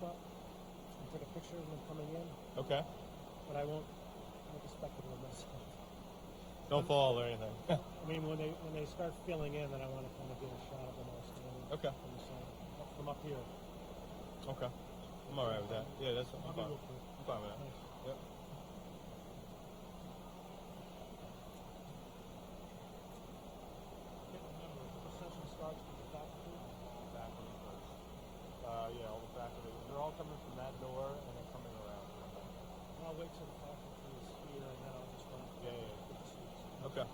spot and take a picture of them coming in. Okay. But I won't make a spectacle of myself. Don't fall or anything. I mean, when they start filling in, then I want to kind of get a shot of them all standing. Okay. From the side, from up here. Okay. I'm all right with that. Yeah, I'm fine. I'm fine with that. Nice. Yep. Remember, the session starts with the faculty. Faculty first. Yeah, all the faculty. They're all coming from that door and then coming around. I'll wait till the faculty is here and then I'll just run. Yeah. Okay.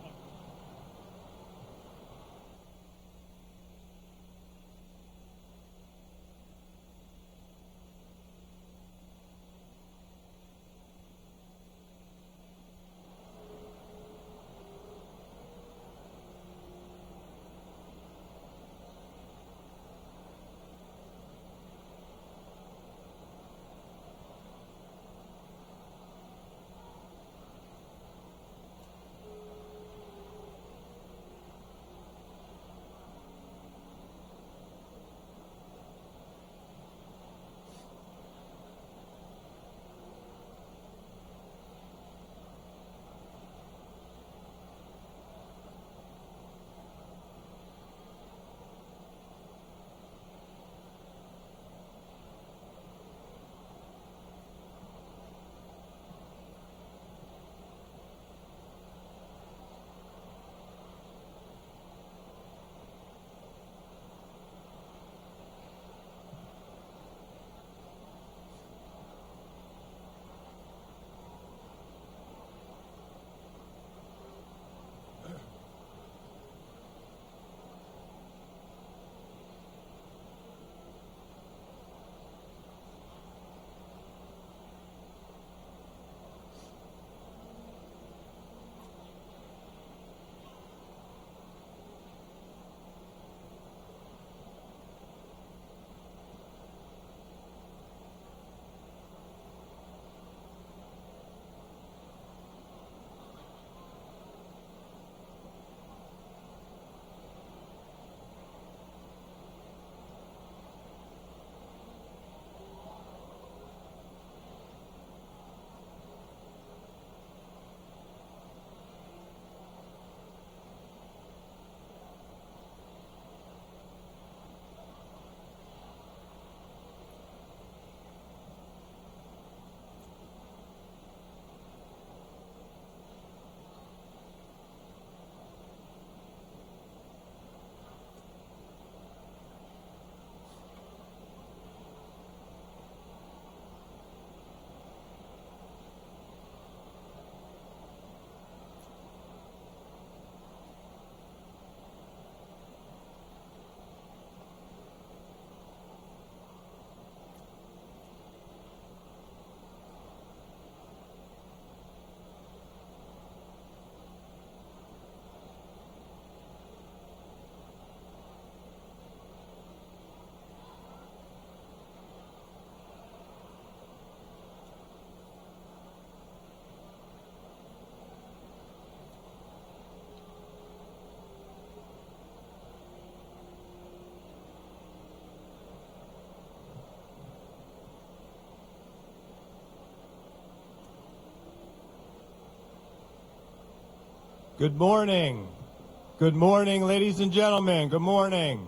Good morning. Good morning, ladies and gentlemen. Good morning.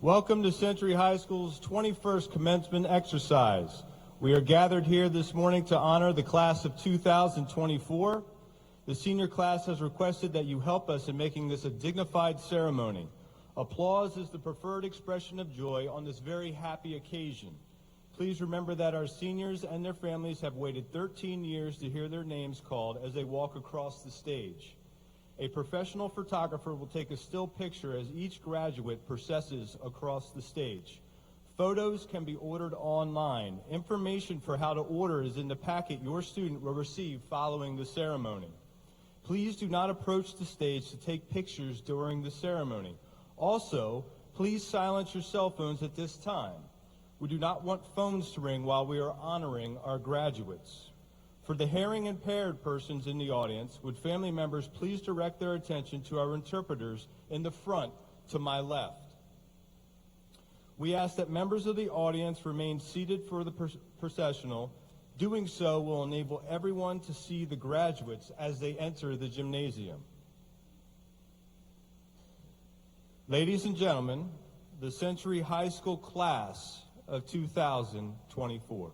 Welcome to Century High School's 21st commencement exercise. We are gathered here this morning to honor the class of 2024. The senior class has requested that you help us in making this a dignified ceremony. Applause is the preferred expression of joy on this very happy occasion. Please remember that our seniors and their families have waited 13 years to hear their names called as they walk across the stage. A professional photographer will take a still picture as each graduate processes across the stage. Photos can be ordered online. Information for how to order is in the packet your student will receive following the ceremony. Please do not approach the stage to take pictures during the ceremony. Also, please silence your cell phones at this time. We do not want phones to ring while we are honoring our graduates. For the hearing impaired persons in the audience, would family members please direct their attention to our interpreters in the front to my left. We ask that members of the audience remain seated for the processional. Doing so will enable everyone to see the graduates as they enter the gymnasium. Ladies and gentlemen, the Century High School class of 2024.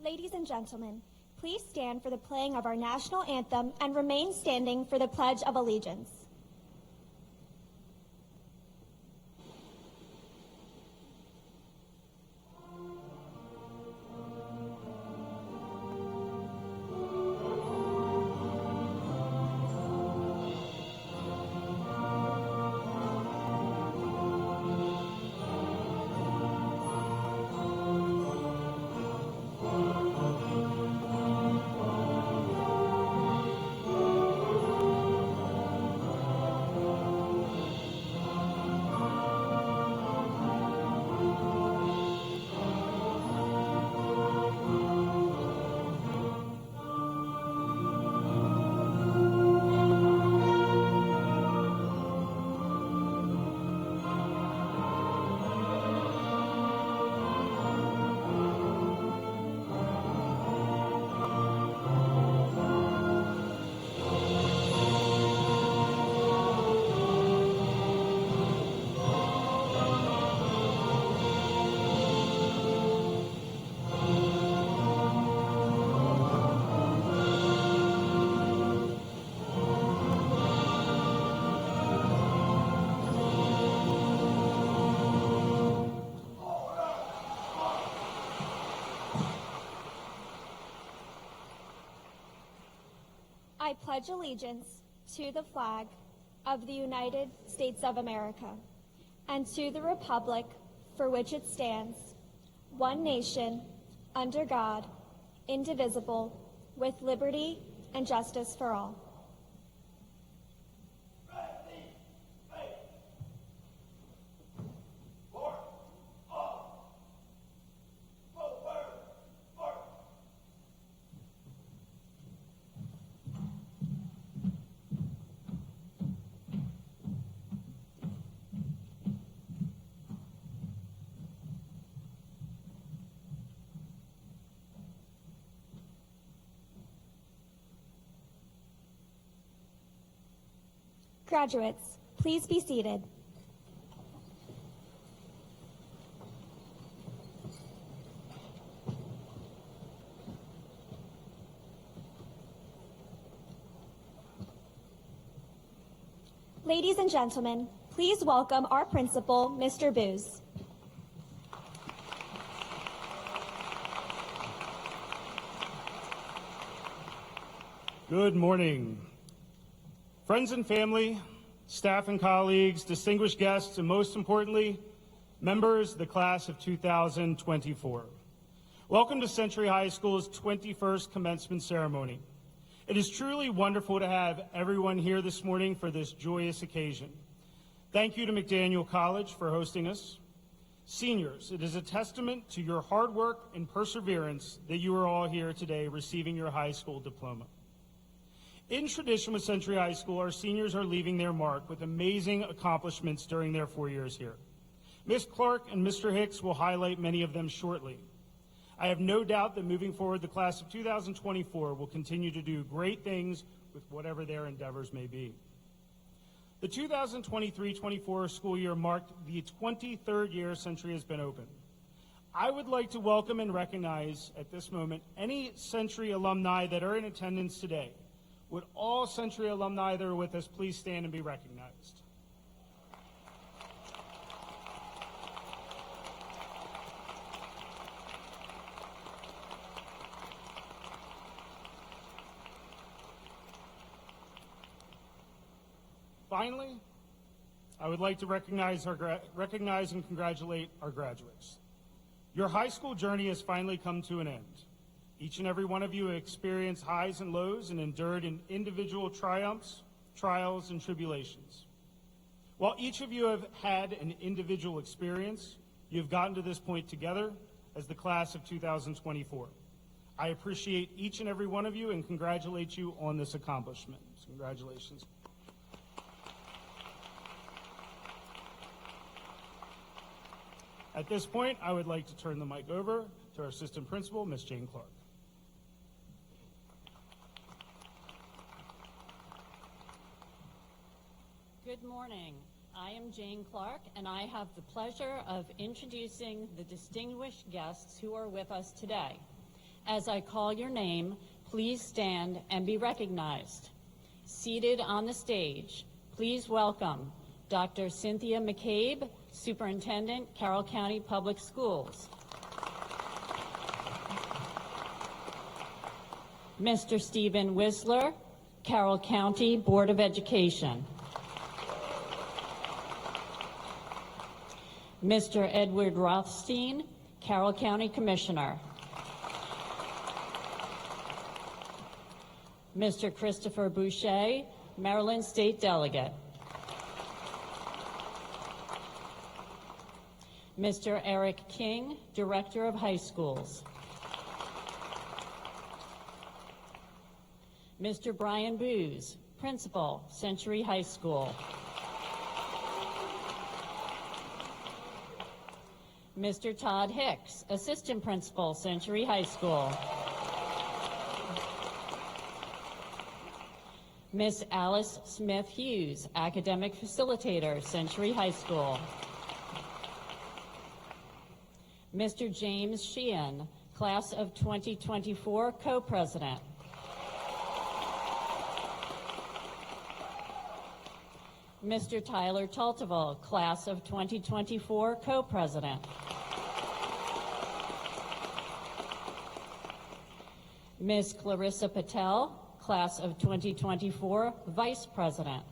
Ladies and gentlemen, please stand for the playing of our national anthem and remain standing for the Pledge of Allegiance. I pledge allegiance to the flag of the United States of America and to the republic for which it stands, one nation, under God, indivisible, with liberty and justice for all. Graduates, please be seated. Ladies and gentlemen, please welcome our principal, Mr. Booz. Good morning. Friends and family, staff and colleagues, distinguished guests, and most importantly, members of the class of 2024. Welcome to Century High School's 21st commencement ceremony. It is truly wonderful to have everyone here this morning for this joyous occasion. Thank you to McDaniel College for hosting us. Seniors, it is a testament to your hard work and perseverance that you are all here today receiving your high school diploma. In tradition with Century High School, our seniors are leaving their mark with amazing accomplishments during their 4 years here. Ms. Clark and Mr. Hicks will highlight many of them shortly. I have no doubt that moving forward, the class of 2024 will continue to do great things with whatever their endeavors may be. The 2023-24 school year marked the 23rd year Century has been open. I would like to welcome and recognize at this moment any Century alumni that are in attendance today. Would all Century alumni that are with us please stand and be recognized? Finally, I would like to recognize and congratulate our graduates. Your high school journey has finally come to an end. Each and every one of you have experienced highs and lows and endured in individual triumphs, trials, and tribulations. While each of you have had an individual experience, you have gotten to this point together as the class of 2024. I appreciate each and every one of you and congratulate you on this accomplishment. Congratulations. At this point, I would like to turn the mic over to our assistant principal, Ms. Jane Clark. Good morning. I am Jane Clark, and I have the pleasure of introducing the distinguished guests who are with us today. As I call your name, please stand and be recognized. Seated on the stage, please welcome Dr. Cynthia McCabe, Superintendent, Carroll County Public Schools. Mr. Stephen Whistler, Carroll County Board of Education. Mr. Edward Rothstein, Carroll County Commissioner. Mr. Christopher Boucher, Maryland State Delegate. Mr. Eric King, Director of High Schools. Mr. Brian Booz, Principal, Century High School. Mr. Todd Hicks, Assistant Principal, Century High School. Miss Alice Smith Hughes, Academic Facilitator, Century High School. Mr. James Sheehan, Class of 2024 Co-President. Mr. Tyler Talteval, Class of 2024 Co-President. Ms. Clarissa Patel, Class of 2024 Vice President.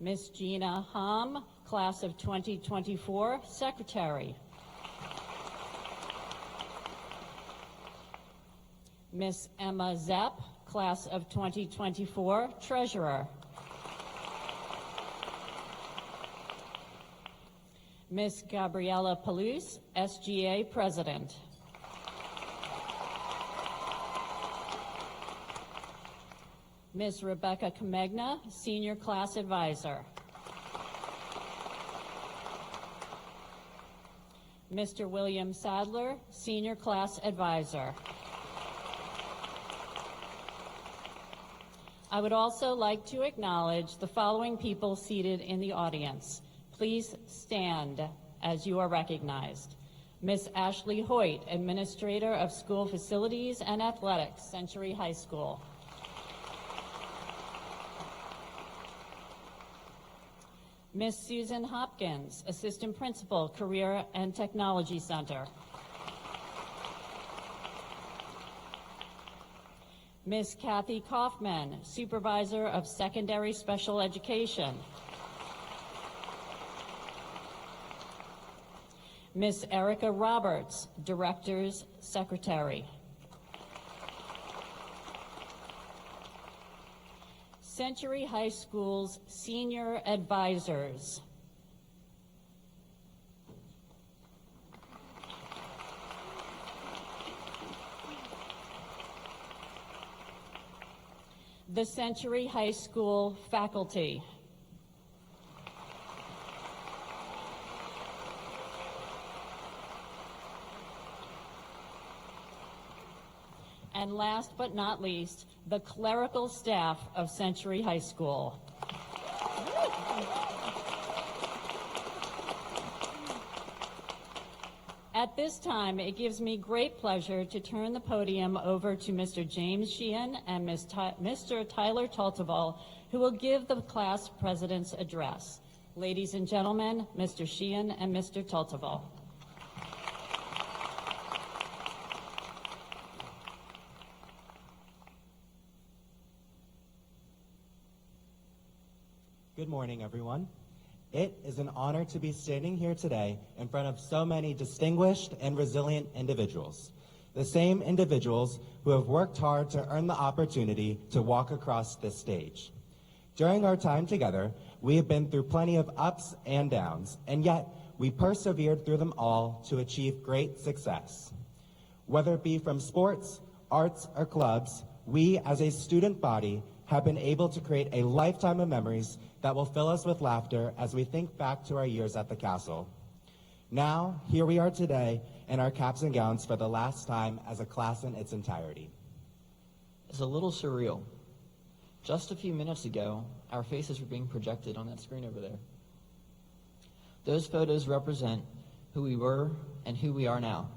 Ms. Gina Hom, Class of 2024 Secretary. Ms. Emma Zepp, Class of 2024 Treasurer. Ms. Gabriella Palouse, SGA President. Ms. Rebecca Comegna, Senior Class Advisor. Mr. William Sadler, Senior Class Advisor. I would also like to acknowledge the following people seated in the audience. Please stand as you are recognized. Ms. Ashley Hoyt, Administrator of School Facilities and Athletics, Century High School. Ms. Susan Hopkins, Assistant Principal, Career and Technology Center. Ms. Kathy Kaufman, Supervisor of Secondary Special Education. Ms. Erica Roberts, Director's Secretary. Century High School's Senior Advisors. The Century High School faculty. And last but not least, the clerical staff of Century High School. At this time, it gives me great pleasure to turn the podium over to Mr. James Sheehan and Mr. Tyler Talteval, who will give the class president's address. Ladies and gentlemen, Mr. Sheehan and Mr. Talteval. Good morning, everyone. It is an honor to be standing here today in front of so many distinguished and resilient individuals, the same individuals who have worked hard to earn the opportunity to walk across this stage. During our time together, we have been through plenty of ups and downs, and yet we persevered through them all to achieve great success. Whether it be from sports, arts, or clubs, we as a student body have been able to create a lifetime of memories that will fill us with laughter as we think back to our years at the castle. Now, here we are today in our caps and gowns for the last time as a class in its entirety. It's a little surreal. Just a few minutes ago, our faces were being projected on that screen over there. Those photos represent who we were, and who we are now.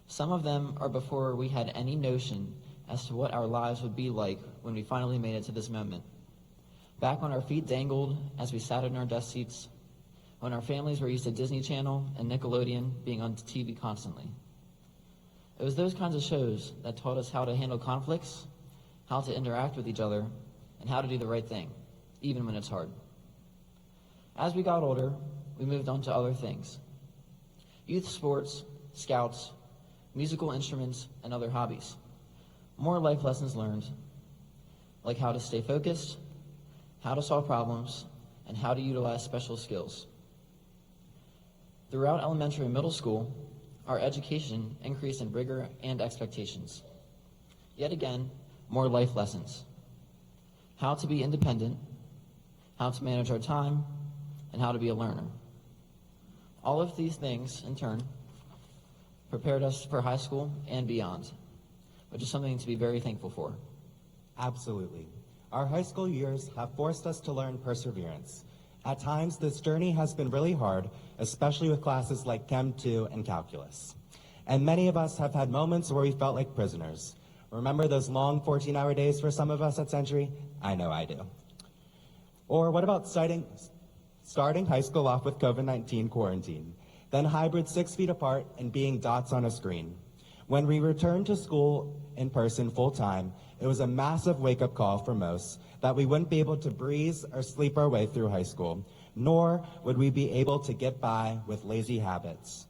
Some of them are before we had any notion as to what our lives would be like when we finally made it to this moment. Back when our feet dangled as we sat in our desk seats, when our families were used to Disney Channel and Nickelodeon being on TV constantly. It was those kinds of shows that taught us how to handle conflicts, how to interact with each other, and how to do the right thing, even when it's hard. As we got older, we moved on to other things. Youth sports, scouts, musical instruments, and other hobbies. More life lessons learned, like how to stay focused, how to solve problems, and how to utilize special skills. Throughout elementary and middle school, our education increased in rigor and expectations. Yet again, more life lessons. How to be independent, how to manage our time, and how to be a learner. All of these things, in turn, prepared us for high school and beyond, which is something to be very thankful for. Absolutely. Our high school years have forced us to learn perseverance. At times, this journey has been really hard, especially with classes like Chem 2 and Calculus. And many of us have had moments where we felt like prisoners. Remember those long 14-hour days for some of us at Century? I know I do. Or what about starting high school off with COVID-19 quarantine, then hybrid 6 feet apart and being dots on a screen? When we returned to school in person full-time, it was a massive wake-up call for most that we wouldn't be able to breeze or sleep our way through high school, nor would we be able to get by with lazy habits.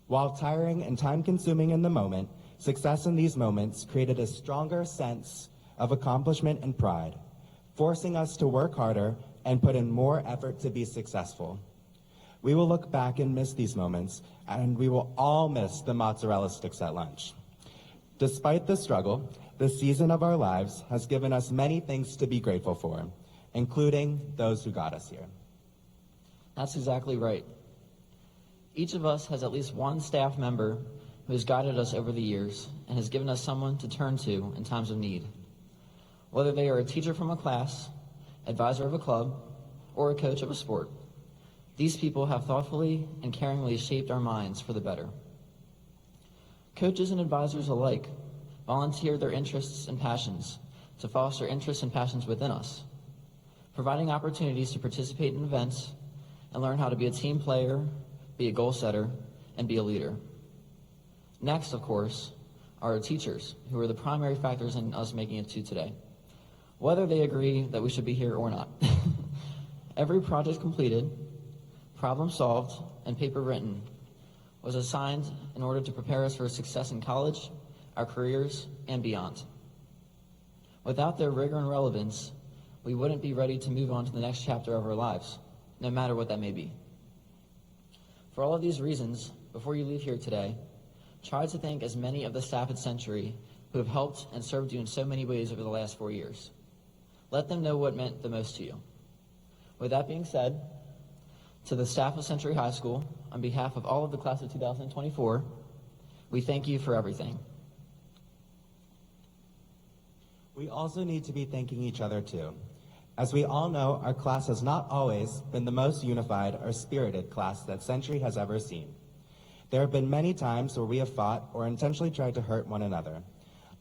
While tiring and time-consuming in the moment, success in these moments created a stronger sense of accomplishment and pride, forcing us to work harder and put in more effort to be successful. We will look back and miss these moments, and we will all miss the mozzarella sticks at lunch. Despite the struggle, the season of our lives has given us many things to be grateful for, including those who got us here. That's exactly right. Each of us has at least one staff member who has guided us over the years and has given us someone to turn to in times of need. Whether they are a teacher from a class, advisor of a club, or a coach of a sport, these people have thoughtfully and caringly shaped our minds for the better. Coaches and advisors alike volunteer their interests and passions to foster interests and passions within us, providing opportunities to participate in events and learn how to be a team player, be a goal setter, and be a leader. Next, of course, are our teachers, who are the primary factors in us making it to today, whether they agree that we should be here or not. Every project completed, problem solved, and paper written was assigned in order to prepare us for success in college, our careers, and beyond. Without their rigor and relevance, we wouldn't be ready to move on to the next chapter of our lives, no matter what that may be. For all of these reasons, before you leave here today, try to thank as many of the staff at Century who have helped and served you in so many ways over the last 4 years. Let them know what meant the most to you. With that being said, to the staff of Century High School, on behalf of all of the class of 2024, we thank you for everything. We also need to be thanking each other too. As we all know, our class has not always been the most unified or spirited class that Century has ever seen. There have been many times where we have fought or intentionally tried to hurt one another.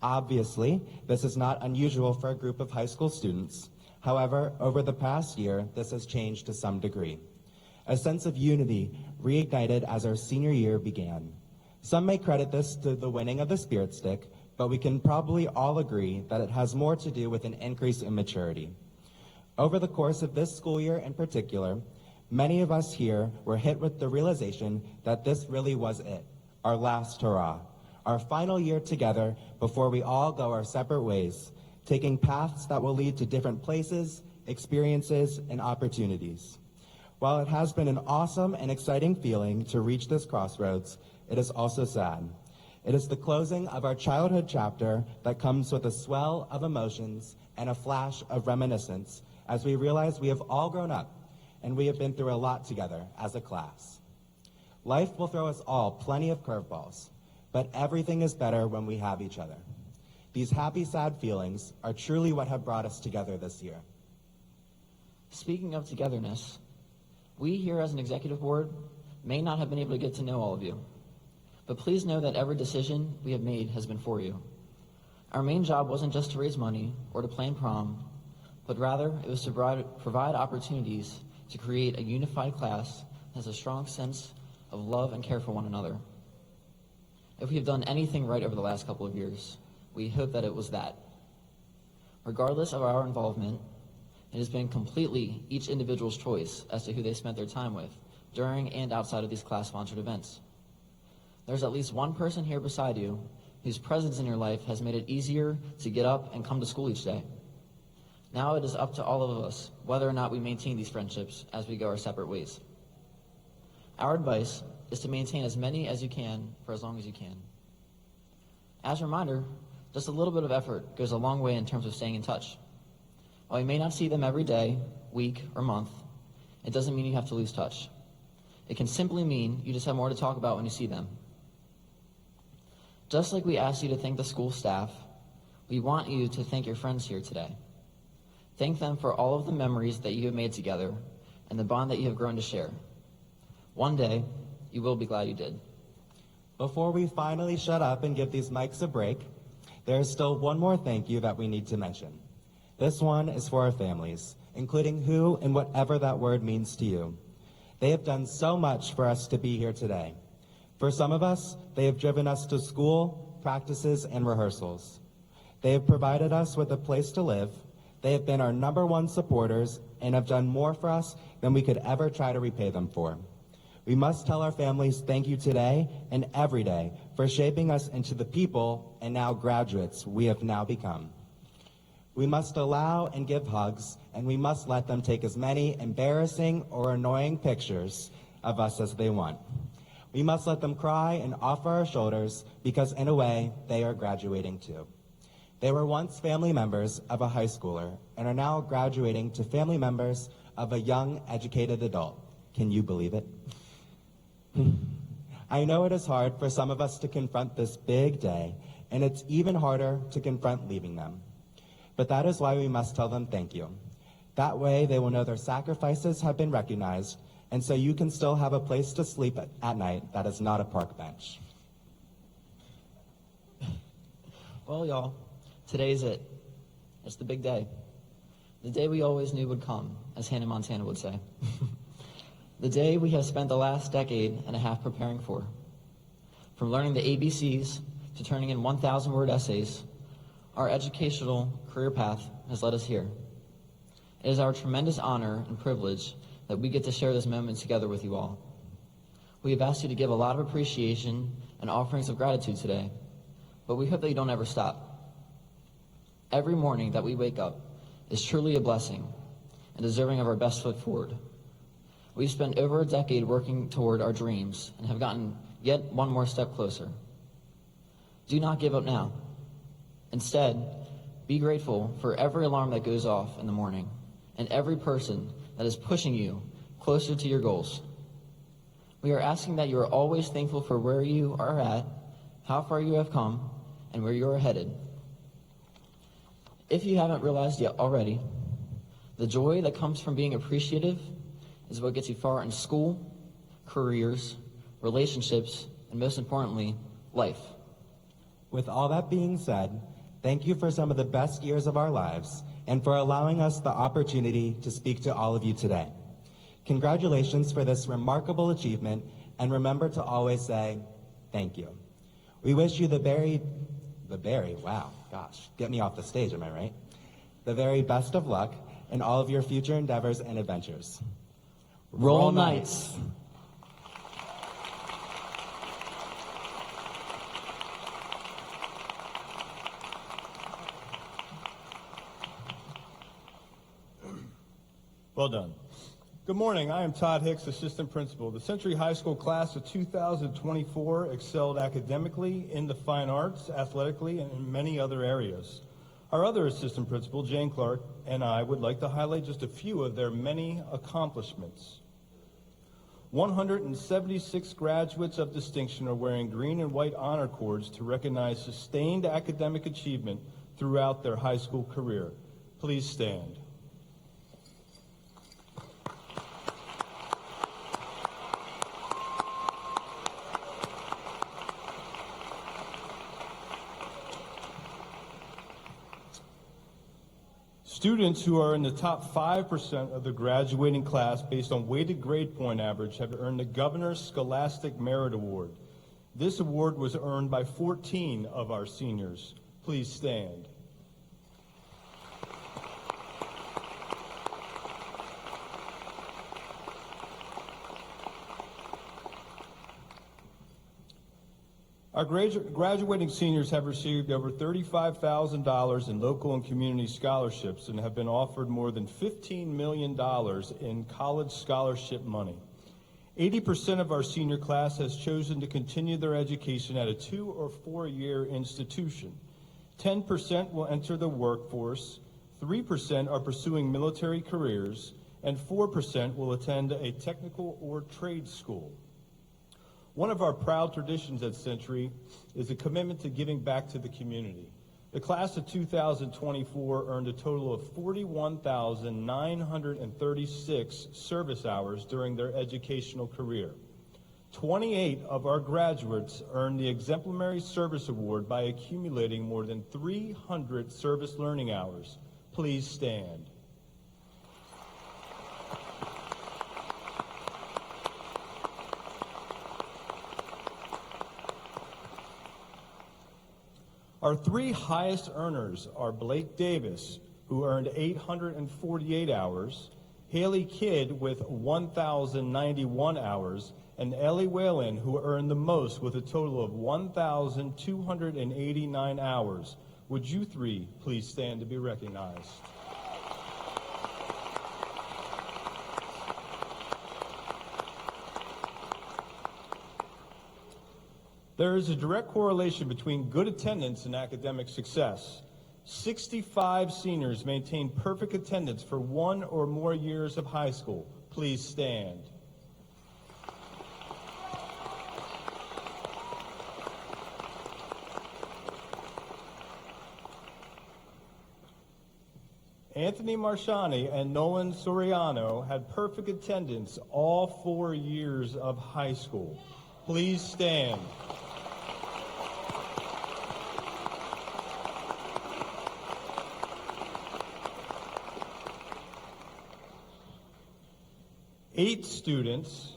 Obviously, this is not unusual for a group of high school students. However, over the past year, this has changed to some degree. A sense of unity reignited as our senior year began. Some may credit this to the winning of the Spirit Stick, but we can probably all agree that it has more to do with an increase in maturity. Over the course of this school year in particular, many of us here were hit with the realization that this really was it, our last hurrah, our final year together before we all go our separate ways, taking paths that will lead to different places, experiences, and opportunities. While it has been an awesome and exciting feeling to reach this crossroads, it is also sad. It is the closing of our childhood chapter that comes with a swell of emotions and a flash of reminiscence as we realize we have all grown up and we have been through a lot together as a class. Life will throw us all plenty of curveballs, but everything is better when we have each other. These happy, sad feelings are truly what have brought us together this year. Speaking of togetherness, we here as an executive board may not have been able to get to know all of you. But please know that every decision we have made has been for you. Our main job wasn't just to raise money or to plan prom, but rather it was to provide opportunities to create a unified class that has a strong sense of love and care for one another. If we have done anything right over the last couple of years, we hope that it was that. Regardless of our involvement, it has been completely each individual's choice as to who they spent their time with during and outside of these class-sponsored events. There's at least one person here beside you whose presence in your life has made it easier to get up and come to school each day. Now it is up to all of us whether or not we maintain these friendships as we go our separate ways. Our advice is to maintain as many as you can for as long as you can. As a reminder, just a little bit of effort goes a long way in terms of staying in touch. While you may not see them every day, week, or month, it doesn't mean you have to lose touch. It can simply mean you just have more to talk about when you see them. Just like we asked you to thank the school staff, we want you to thank your friends here today. Thank them for all of the memories that you have made together and the bond that you have grown to share. One day, you will be glad you did. Before we finally shut up and give these mics a break, there is still one more thank you that we need to mention. This one is for our families, including who and whatever that word means to you. They have done so much for us to be here today. For some of us, they have driven us to school, practices, and rehearsals. They have provided us with a place to live. They have been our #1 supporters and have done more for us than we could ever try to repay them for. We must tell our families thank you today and every day for shaping us into the people and now graduates we have now become. We must allow and give hugs, and we must let them take as many embarrassing or annoying pictures of us as they want. We must let them cry and offer our shoulders because, in a way, they are graduating too. They were once family members of a high schooler and are now graduating to family members of a young, educated adult. Can you believe it? I know it is hard for some of us to confront this big day, and it's even harder to confront leaving them. But that is why we must tell them thank you. That way they will know their sacrifices have been recognized, and so you can still have a place to sleep at night that is not a park bench. Well, y'all, today's it. It's the big day. The day we always knew would come, as Hannah Montana would say. The day we have spent the last decade and a half preparing for. From learning the ABCs to turning in 1,000-word essays, our educational career path has led us here. It is our tremendous honor and privilege that we get to share this moment together with you all. We have asked you to give a lot of appreciation and offerings of gratitude today, but we hope that you don't ever stop. Every morning that we wake up is truly a blessing and deserving of our best foot forward. We've spent over a decade working toward our dreams and have gotten yet one more step closer. Do not give up now. Instead, be grateful for every alarm that goes off in the morning and every person that is pushing you closer to your goals. We are asking that you are always thankful for where you are at, how far you have come, and where you are headed. If you haven't realized yet already, the joy that comes from being appreciative is what gets you far in school, careers, relationships, and most importantly, life. With all that being said, thank you for some of the best years of our lives and for allowing us the opportunity to speak to all of you today. Congratulations for this remarkable achievement, and remember to always say thank you. We wish you the very best of luck in all of your future endeavors and adventures. Roll Knights! Well done. Good morning. I am Todd Hicks, Assistant Principal. The Century High School class of 2024 excelled academically, in the fine arts, athletically, and in many other areas. Our other Assistant Principal, Jane Clark, and I would like to highlight just a few of their many accomplishments. 176 graduates of distinction are wearing green and white honor cords to recognize sustained academic achievement throughout their high school career. Please stand. Students who are in the top 5% of the graduating class based on weighted grade point average have earned the Governor's Scholastic Merit Award. This award was earned by 14 of our seniors. Please stand. Our graduating seniors have received over $35,000 in local and community scholarships and have been offered more than $15 million in college scholarship money. 80% of our senior class has chosen to continue their education at a 2- or 4-year institution. 10% will enter the workforce, 3% are pursuing military careers, and 4% will attend a technical or trade school. One of our proud traditions at Century is a commitment to giving back to the community. The class of 2024 earned a total of 41,936 service hours during their educational career. 28 of our graduates earned the Exemplary Service Award by accumulating more than 300 service learning hours. Please stand. Our 3 highest earners are Blake Davis, who earned 848 hours, Haley Kidd with 1,091 hours, and Ellie Whalen, who earned the most with a total of 1,289 hours. Would you 3 please stand to be recognized? There is a direct correlation between good attendance and academic success. 65 seniors maintain perfect attendance for 1 or more years of high school. Please stand. Anthony Marchani and Nolan Soriano had perfect attendance all 4 years of high school. Please stand. Eight students,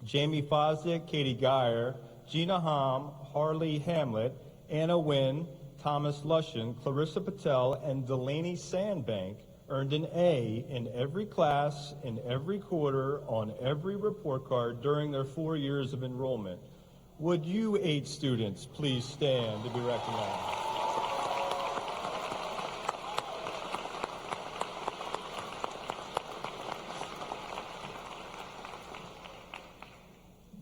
Jamie Fosdick, Katie Geyer, Gina Hom, Harley Hamlet, Anna Wynn, Thomas Lushin, Clarissa Patel, and Delaney Sandbank earned an A in every class, in every quarter, on every report card during their 4 years of enrollment. Would you 8 students please stand to be recognized?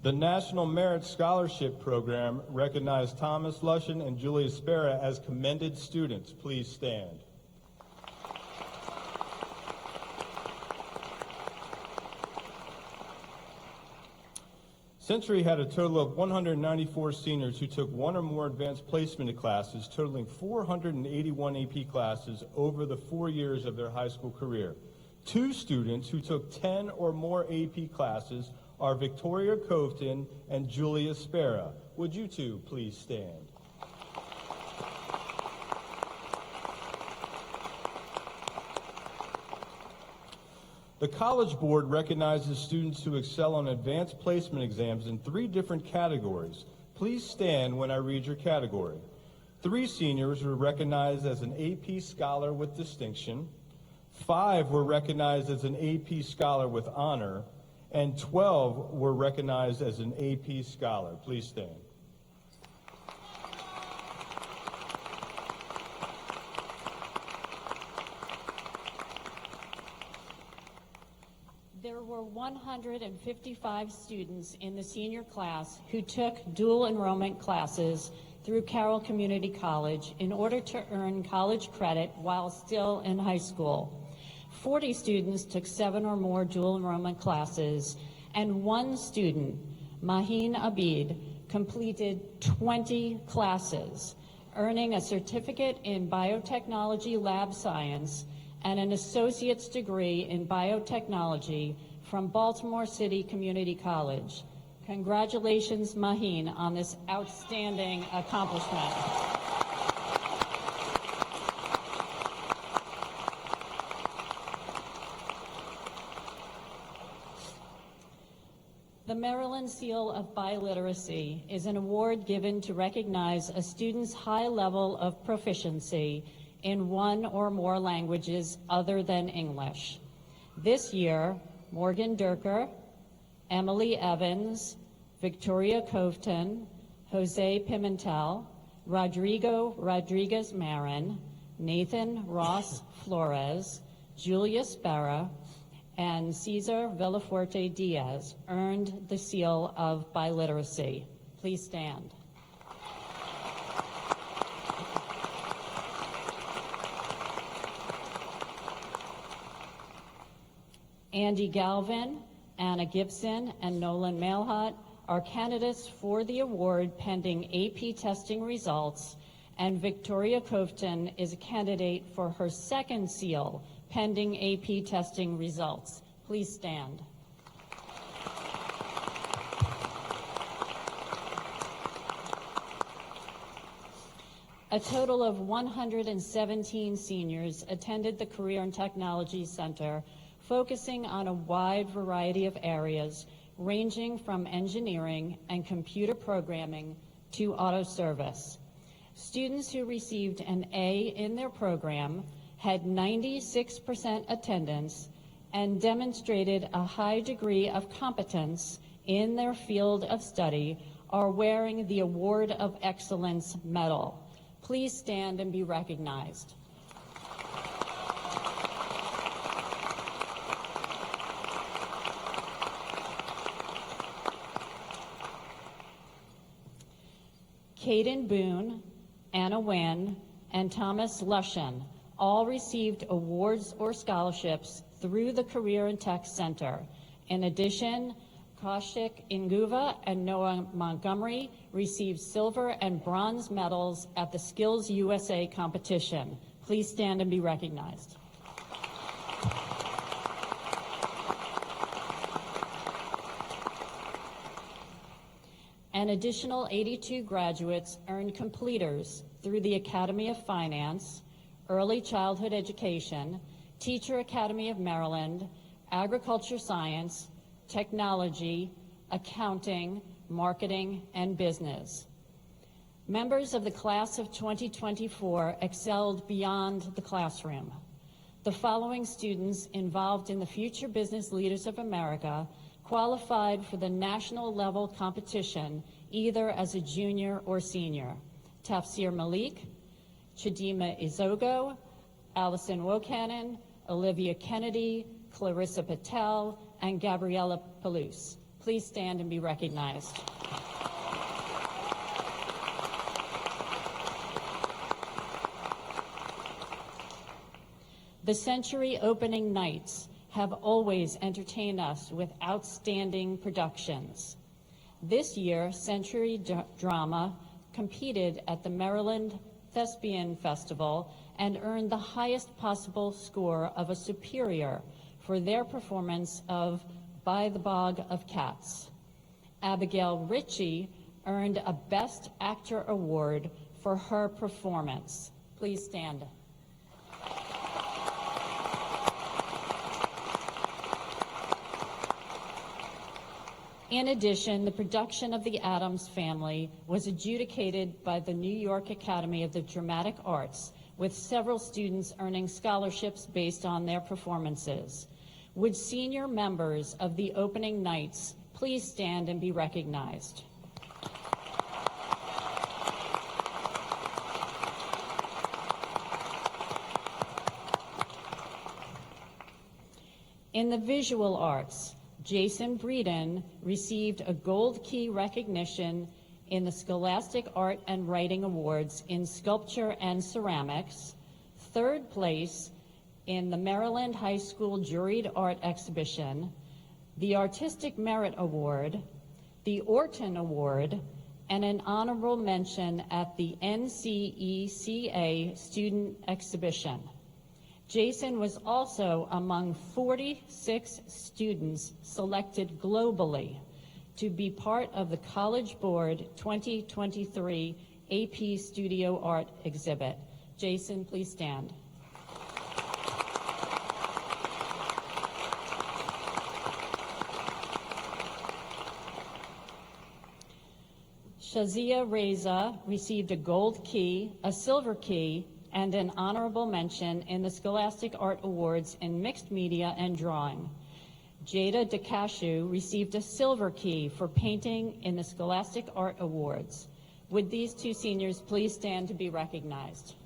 The National Merit Scholarship Program recognized Thomas Lushin and Julia Spera as commended students. Please stand. Century had a total of 194 seniors who took 1 or more advanced placement classes, totaling 481 AP classes over the 4 years of their high school career. 2 students who took 10 or more AP classes are Victoria Coveton and Julia Spera. Would you 2 please stand? The College Board recognizes students who excel on advanced placement exams in 3 different categories. Please stand when I read your category. 3 seniors were recognized as an AP Scholar with distinction, 5 were recognized as an AP Scholar with honor, and 12 were recognized as an AP Scholar. Please stand. There were 155 students in the senior class who took dual enrollment classes through Carroll Community College in order to earn college credit while still in high school. 40 students took 7 or more dual enrollment classes, and 1 student, Mahin Abid, completed 20 classes, earning a certificate in biotechnology lab science and an associate's degree in biotechnology from Baltimore City Community College. Congratulations, Mahin, on this outstanding accomplishment. The Maryland Seal of Biliteracy is an award given to recognize a student's high level of proficiency in one or more languages other than English. This year, Morgan Durker, Emily Evans, Victoria Coveton, Jose Pimentel, Rodrigo Rodriguez Marin, Nathan Ross Flores, Julius Barra, and Cesar Villafuerte Diaz earned the Seal of Biliteracy. Please stand. Andy Galvin, Anna Gibson, and Nolan Mailhut are candidates for the award pending AP testing results, and Victoria Coveton is a candidate for her second seal pending AP testing results. Please stand. A total of 117 seniors attended the Career and Technology Center, focusing on a wide variety of areas ranging from engineering and computer programming to auto service. Students who received an A in their program had 96% attendance and demonstrated a high degree of competence in their field of study are wearing the Award of Excellence Medal. Please stand and be recognized. Caden Boone, Anna Wen, and Thomas Lushan all received awards or scholarships through the Career and Tech Center. In addition, Kaushik Inguva and Noah Montgomery received silver and bronze medals at the Skills USA competition. Please stand and be recognized. An additional 82 graduates earned completers through the Academy of Finance, Early Childhood Education, Teacher Academy of Maryland, Agriculture Science, Technology, Accounting, Marketing, and Business. Members of the class of 2024 excelled beyond the classroom. The following students involved in the Future Business Leaders of America qualified for the national level competition either as a junior or senior: Tafsir Malik, Chidima Izogo, Allison Wokanen, Olivia Kennedy, Clarissa Patel, and Gabriella Palouse. Please stand and be recognized. The Century opening nights have always entertained us with outstanding productions. This year, Century Drama competed at the Maryland Thespian Festival and earned the highest possible score of a superior for their performance of By the Bog of Cats. Abigail Ritchie earned a Best Actor award for her performance. Please stand. In addition, the production of The Addams Family was adjudicated by the New York Academy of the Dramatic Arts, with several students earning scholarships based on their performances. Would senior members of the opening nights please stand and be recognized? In the visual arts, Jason Breeden received a Gold Key recognition in the Scholastic Art and Writing Awards in Sculpture and Ceramics, third place in the Maryland High School Juried Art Exhibition, the Artistic Merit Award, the Orton Award, and an honorable mention at the NCECA Student Exhibition. Jason was also among 46 students selected globally to be part of the College Board 2023 AP Studio Art exhibit. Jason, please stand. Shazia Reza received a gold key, a silver key, and an honorable mention in the Scholastic Art Awards in Mixed Media and Drawing. Jada DeCashew received a silver key for painting in the Scholastic Art Awards. Would these two seniors please stand to be recognized?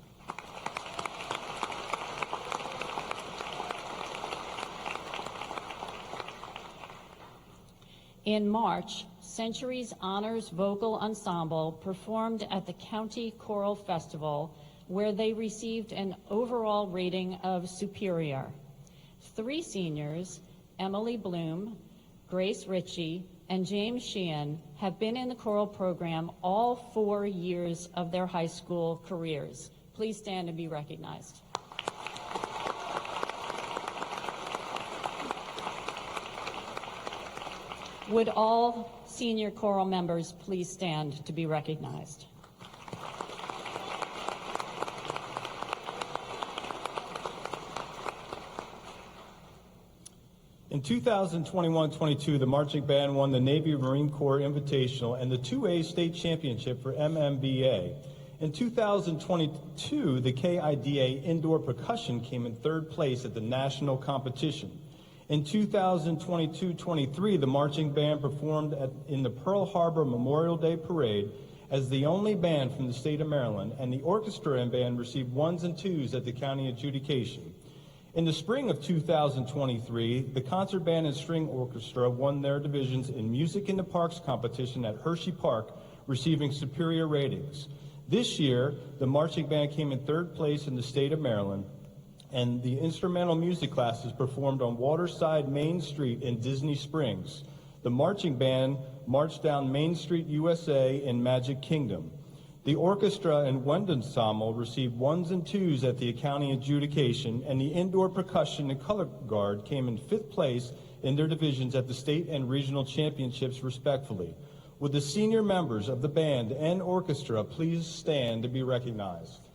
In March, Century's Honors Vocal Ensemble performed at the County Choral Festival, where they received an overall rating of Superior. 3 seniors, Emily Bloom, Grace Ritchie, and James Sheehan, have been in the choral program all 4 years of their high school careers. Please stand and be recognized. Would all senior choral members please stand to be recognized? In 2021-22, the marching band won the Navy Marine Corps Invitational and the 2A State Championship for MMBA. In 2022, the KIDA Indoor Percussion came in 3rd place at the national competition. In 2022-23, the marching band performed in the Pearl Harbor Memorial Day Parade as the only band from the state of Maryland, and the orchestra and band received 1s and 2s at the county adjudication. In the spring of 2023, the concert band and string orchestra won their divisions in Music in the Parks competition at Hershey Park, receiving superior ratings. This year, the marching band came in 3rd place in the state of Maryland, and the instrumental music classes performed on Waterside Main Street in Disney Springs. The marching band marched down Main Street, USA in Magic Kingdom. The orchestra and wind ensemble received 1s and 2s at the county adjudication, and the indoor percussion and color guard came in 5th place in their divisions at the state and regional championships, respectively. Would the senior members of the band and orchestra please stand to be recognized?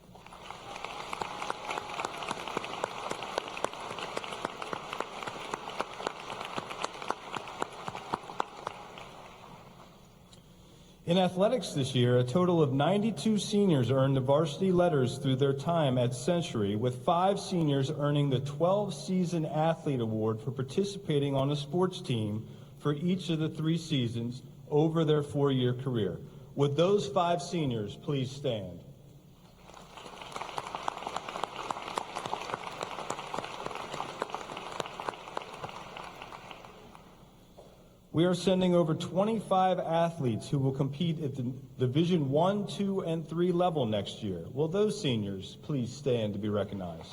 In athletics this year, a total of 92 seniors earned the varsity letters through their time at Century, with 5 seniors earning the 12-season athlete award for participating on a sports team for each of the 3 seasons over their 4-year career. Would those 5 seniors please stand? We are sending over 25 athletes who will compete at the Division 1, 2, and 3 level next year. Will those seniors please stand to be recognized?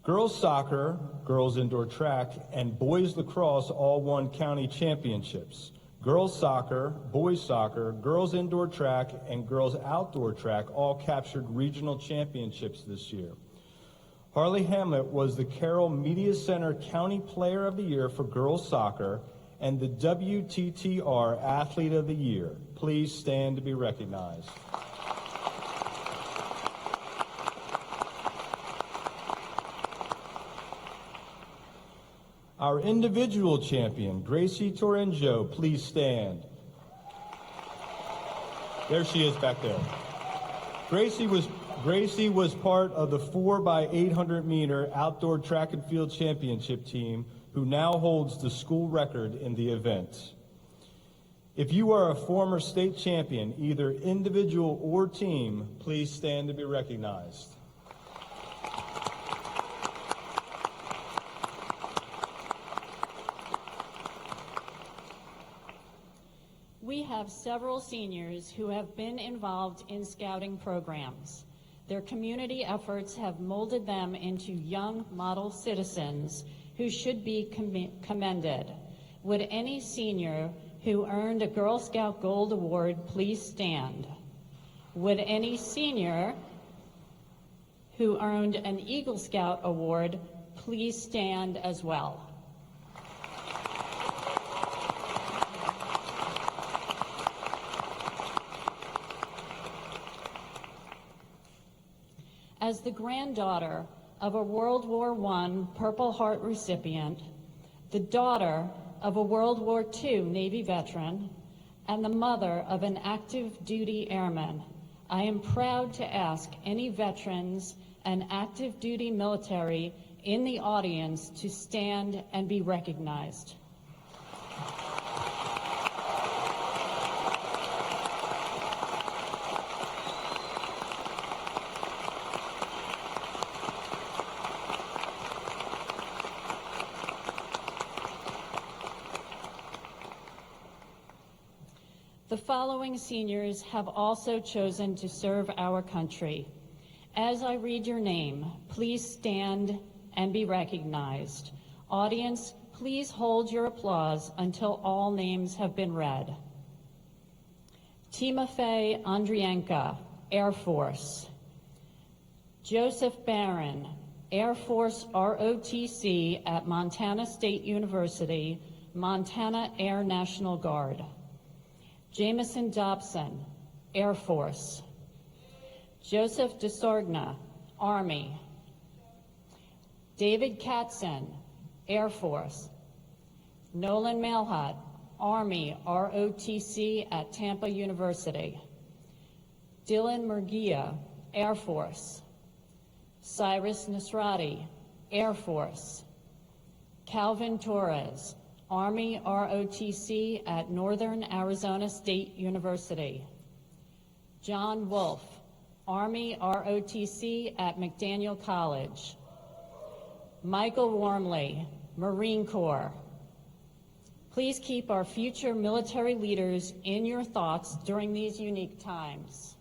Girls soccer, girls indoor track, and boys lacrosse all won county championships. Girls soccer, boys soccer, girls indoor track, and girls outdoor track all captured regional championships this year. Harley Hamlet was the Carroll Media Center County Player of the Year for girls soccer and the WTTR Athlete of the Year. Please stand to be recognized. Our individual champion, Gracie Torenjo, please stand. There she is back there. Gracie was part of the 4x800 meter outdoor track and field championship team, who now holds the school record in the event. If you are a former state champion, either individual or team, please stand to be recognized. We have several seniors who have been involved in scouting programs. Their community efforts have molded them into young model citizens who should be commended. Would any senior who earned a Girl Scout Gold Award please stand? Would any senior who earned an Eagle Scout Award please stand as well? As the granddaughter of a World War I Purple Heart recipient, the daughter of a World War II Navy veteran, and the mother of an active duty airman, I am proud to ask any veterans and active duty military in the audience to stand and be recognized. The following seniors have also chosen to serve our country. As I read your name, please stand and be recognized. Audience, please hold your applause until all names have been read. Timofey Andrienko, Air Force. Joseph Barron, Air Force ROTC at Montana State University, Montana Air National Guard. Jameson Dobson, Air Force. Joseph DeSorgna, Army. David Katzen, Air Force. Nolan Malhat, Army ROTC at Tampa University. Dylan Murguia, Air Force. Cyrus Nasrati, Air Force. Calvin Torres, Army ROTC at Northern Arizona State University. John Wolf, Army ROTC at McDaniel College. Michael Wormley, Marine Corps. Please keep our future military leaders in your thoughts during these unique times.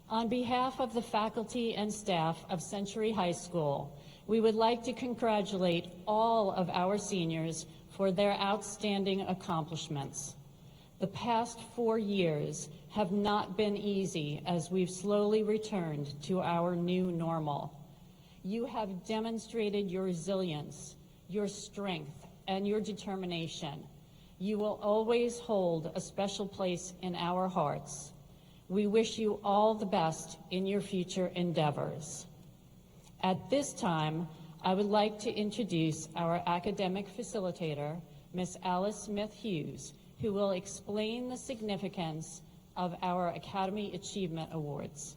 On behalf of the faculty and staff of Century High School, we would like to congratulate all of our seniors for their outstanding accomplishments. The past 4 years have not been easy as we've slowly returned to our new normal. You have demonstrated your resilience, your strength, and your determination. You will always hold a special place in our hearts. We wish you all the best in your future endeavors. At this time, I would like to introduce our academic facilitator, Ms. Alice Smith-Hughes, who will explain the significance of our Academy Achievement Awards.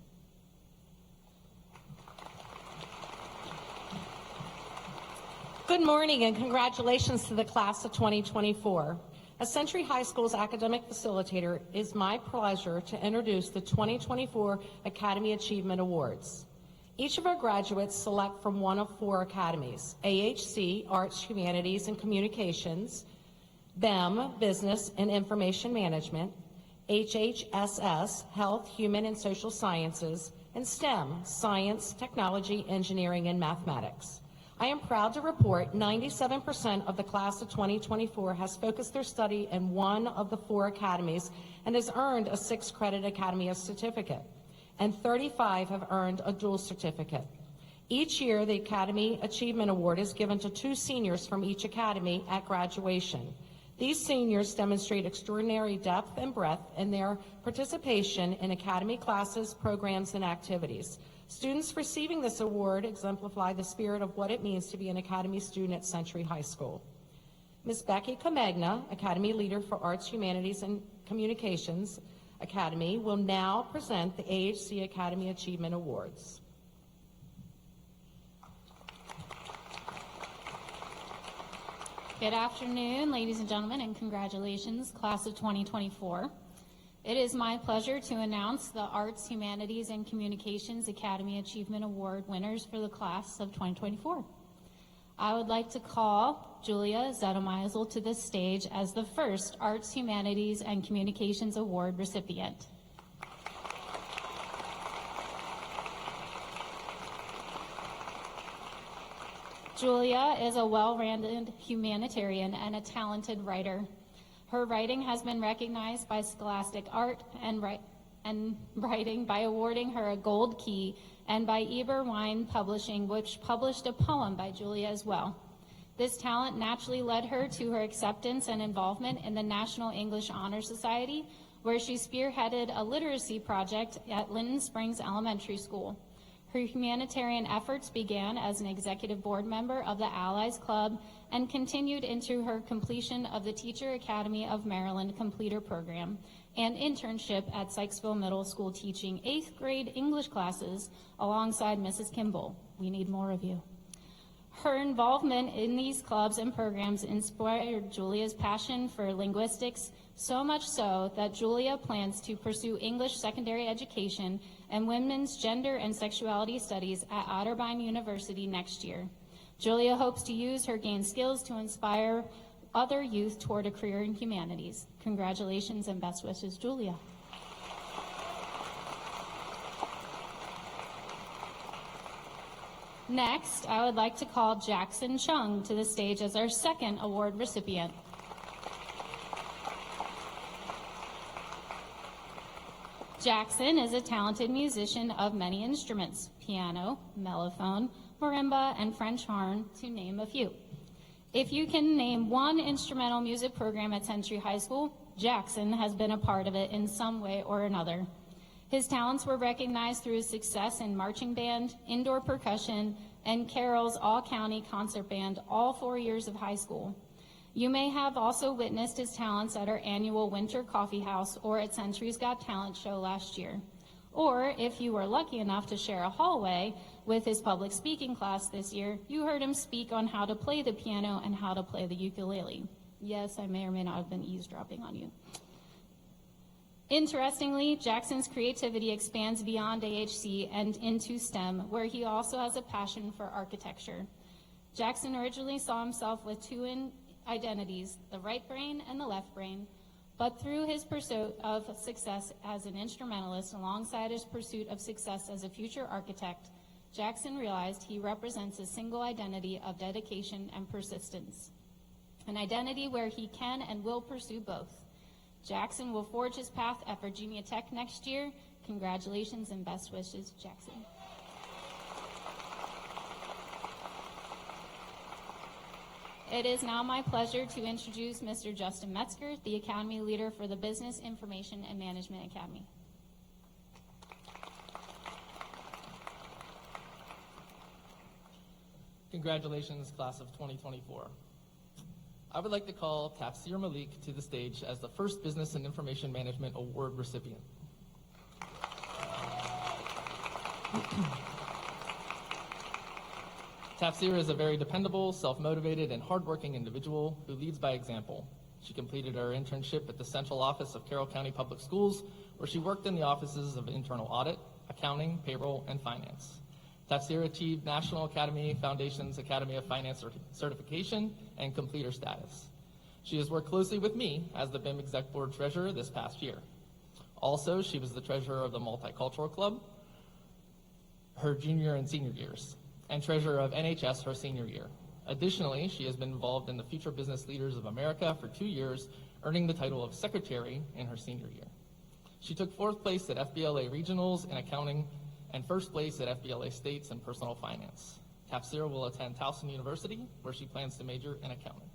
Good morning and congratulations to the class of 2024. As Century High School's academic facilitator, it is my pleasure to introduce the 2024 Academy Achievement Awards. Each of our graduates select from one of 4 academies: AHC, Arts, Humanities, and Communications; BEM, Business and Information Management; HHSS, Health, Human and Social Sciences; and STEM, Science, Technology, Engineering, and Mathematics. I am proud to report 97% of the class of 2024 has focused their study in one of the 4 academies and has earned a 6-credit Academy certificate, and 35 have earned a dual certificate. Each year, the Academy Achievement Award is given to 2 seniors from each academy at graduation. These seniors demonstrate extraordinary depth and breadth in their participation in academy classes, programs, and activities. Students receiving this award exemplify the spirit of what it means to be an Academy student at Century High School. Ms. Becky Comegna, Academy Leader for Arts, Humanities, and Communications Academy, will now present the AHC Academy Achievement Awards. Good afternoon, ladies and gentlemen, and congratulations, class of 2024. It is my pleasure to announce the Arts, Humanities, and Communications Academy Achievement Award winners for the class of 2024. I would like to call Julia Zedemeisel to the stage as the first Arts, Humanities, and Communications Award recipient. Julia is a well-rounded humanitarian and a talented writer. Her writing has been recognized by Scholastic Art and and writing by awarding her a gold key, and by Eberwein Publishing, which published a poem by Julia as well. This talent naturally led her to her acceptance and involvement in the National English Honor Society, where she spearheaded a literacy project at Linden Springs Elementary School. Her humanitarian efforts began as an executive board member of the Allies Club and continued into her completion of the Teacher Academy of Maryland Completer Program and internship at Sykesville Middle School teaching 8th grade English classes alongside Mrs. Kimball. We need more of you. Her involvement in these clubs and programs inspired Julia's passion for linguistics, so much so that Julia plans to pursue English secondary education and women's gender and sexuality studies at Otterbein University next year. Julia hopes to use her gained skills to inspire other youth toward a career in humanities. Congratulations and best wishes, Julia. Next, I would like to call Jackson Chung to the stage as our second award recipient. Jackson is a talented musician of many instruments: piano, mellophone, marimba, and French horn, to name a few. If you can name one instrumental music program at Century High School, Jackson has been a part of it in some way or another. His talents were recognized through his success in marching band, indoor percussion, and Carroll's all-county concert band all 4 years of high school. You may have also witnessed his talents at our annual Winter Coffee House or at Century's Got Talent show last year. Or if you were lucky enough to share a hallway with his public speaking class this year, you heard him speak on how to play the piano and how to play the ukulele. Yes, I may or may not have been eavesdropping on you. Interestingly, Jackson's creativity expands beyond AHC and into STEM, where he also has a passion for architecture. Jackson originally saw himself with two identities, the right brain and the left brain, but through his pursuit of success as an instrumentalist alongside his pursuit of success as a future architect, Jackson realized he represents a single identity of dedication and persistence, an identity where he can and will pursue both. Jackson will forge his path at Virginia Tech next year. Congratulations and best wishes, Jackson. It is now my pleasure to introduce Mr. Justin Metzger, the Academy Leader for the Business Information and Management Academy. Congratulations, class of 2024. I would like to call Tafsir Malik to the stage as the first Business and Information Management Award recipient. Tafsir is a very dependable, self-motivated, and hardworking individual who leads by example. She completed her internship at the Central Office of Carroll County Public Schools, where she worked in the offices of Internal Audit, Accounting, Payroll, and Finance. Tafsir achieved National Academy Foundation's Academy of Finance certification and completer status. She has worked closely with me as the BIM Exec Board Treasurer this past year. Also, she was the Treasurer of the Multicultural Club her junior and senior years, and Treasurer of NHS her senior year. Additionally, she has been involved in the Future Business Leaders of America for 2 years, earning the title of Secretary in her senior year. She took 4th place at FBLA Regionals in Accounting and 1st place at FBLA States in Personal Finance. Tafsir will attend Towson University, where she plans to major in accounting.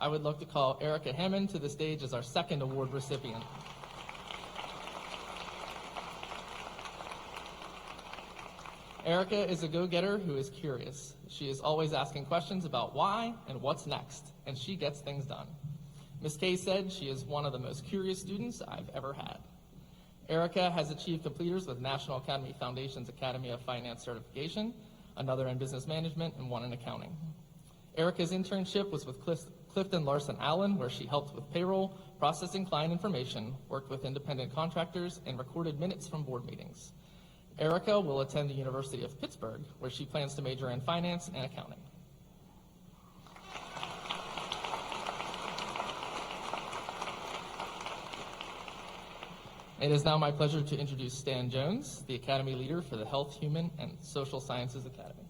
I would like to call Erica Hammond to the stage as our second award recipient. Erica is a go-getter who is curious. She is always asking questions about why and what's next, and she gets things done. Ms. Kay said she is one of the most curious students I've ever had. Erica has achieved completers with National Academy Foundation's Academy of Finance certification, another in business management, and one in accounting. Erica's internship was with Clifton Larson Allen, where she helped with payroll, processing client information, worked with independent contractors, and recorded minutes from board meetings. Erica will attend the University of Pittsburgh, where she plans to major in finance and accounting. It is now my pleasure to introduce Stan Jones, the Academy Leader for the Health, Human, and Social Sciences Academy.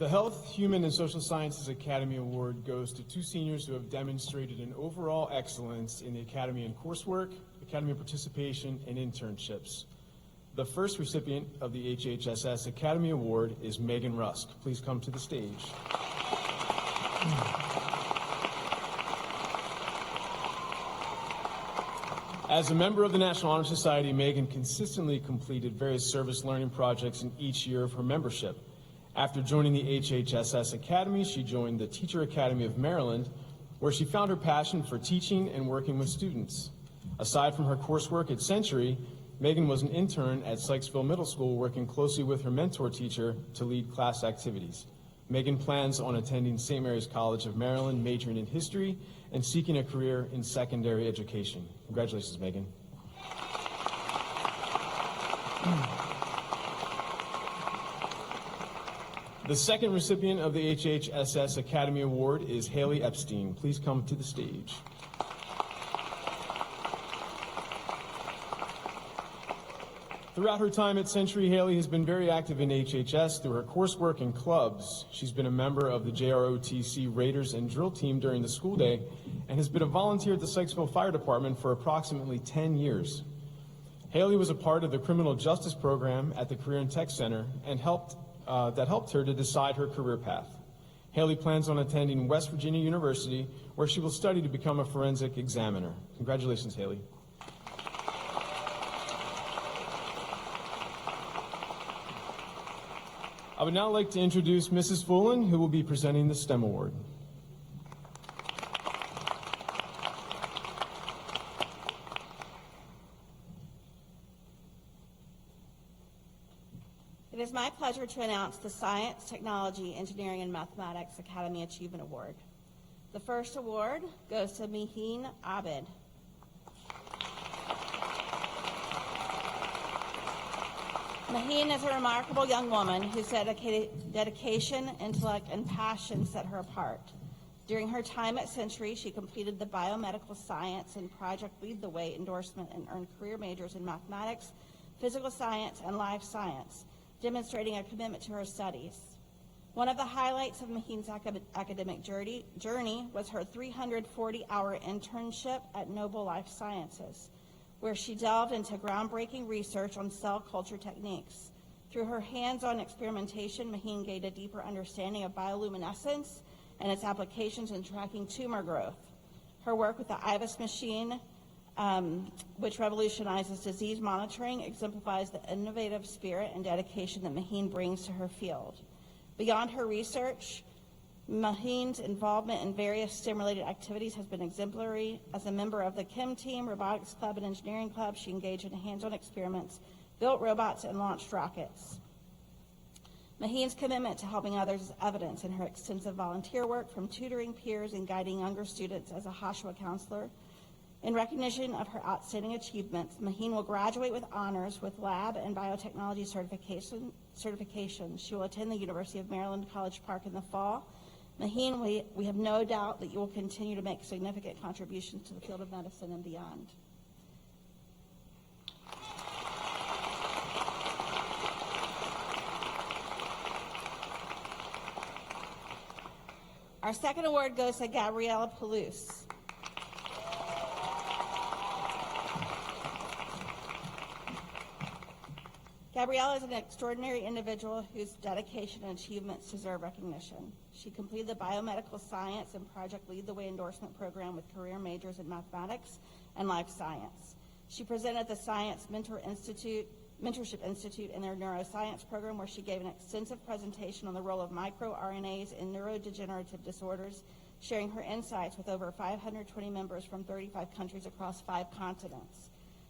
The Health, Human, and Social Sciences Academy Award goes to two seniors who have demonstrated an overall excellence in the Academy in coursework, Academy participation, and internships. The first recipient of the HHSS Academy Award is Megan Rusk. Please come to the stage. As a member of the National Honor Society, Megan consistently completed various service learning projects in each year of her membership. After joining the HHSS Academy, she joined the Teacher Academy of Maryland, where she found her passion for teaching and working with students. Aside from her coursework at Century, Megan was an intern at Sykesville Middle School, working closely with her mentor teacher to lead class activities. Megan plans on attending St. Mary's College of Maryland, majoring in history and seeking a career in secondary education. Congratulations, Megan. The second recipient of the HHSS Academy Award is Haley Epstein. Please come to the stage. Throughout her time at Century, Haley has been very active in HHS through her coursework and clubs. She's been a member of the JROTC Raiders and Drill Team during the school day and has been a volunteer at the Sykesville Fire Department for approximately 10 years. Haley was a part of the Criminal Justice Program at the Career and Tech Center and helped her to decide her career path. Haley plans on attending West Virginia University, where she will study to become a forensic examiner. Congratulations, Haley. I would now like to introduce Mrs. Fullen, who will be presenting the STEM Award. It is my pleasure to announce the Science, Technology, Engineering, and Mathematics Academy Achievement Award. The first award goes to Miheen Abid. Miheen is a remarkable young woman whose dedication, intellect, and passion set her apart. During her time at Century, she completed the Biomedical Science and Project Lead the Way endorsement and earned career majors in mathematics, physical science, and life science, demonstrating a commitment to her studies. One of the highlights of Miheen's academic journey was her 340-hour internship at Noble Life Sciences, where she delved into groundbreaking research on cell culture techniques. Through her hands-on experimentation, Miheen gained a deeper understanding of bioluminescence and its applications in tracking tumor growth. Her work with the IVUS machine, which revolutionizes disease monitoring, exemplifies the innovative spirit and dedication that Miheen brings to her field. Beyond her research, Miheen's involvement in various STEM-related activities has been exemplary. As a member of the Chem Team, Robotics Club, and Engineering Club, she engaged in hands-on experiments, built robots, and launched rockets. Miheen's commitment to helping others is evident in her extensive volunteer work, from tutoring peers and guiding younger students as a Joshua counselor. In recognition of her outstanding achievements, Miheen will graduate with honors with lab and biotechnology certification. She will attend the University of Maryland College Park in the fall. Miheen, we have no doubt that you will continue to make significant contributions to the field of medicine and beyond. Our second award goes to Gabriella Palouse. Gabriella is an extraordinary individual whose dedication and achievements deserve recognition. She completed the Biomedical Science and Project Lead the Way endorsement program with career majors in mathematics and life science. She presented at the Science Mentorship Institute in their neuroscience program, where she gave an extensive presentation on the role of microRNAs in neurodegenerative disorders, sharing her insights with over 520 members from 35 countries across 5 continents.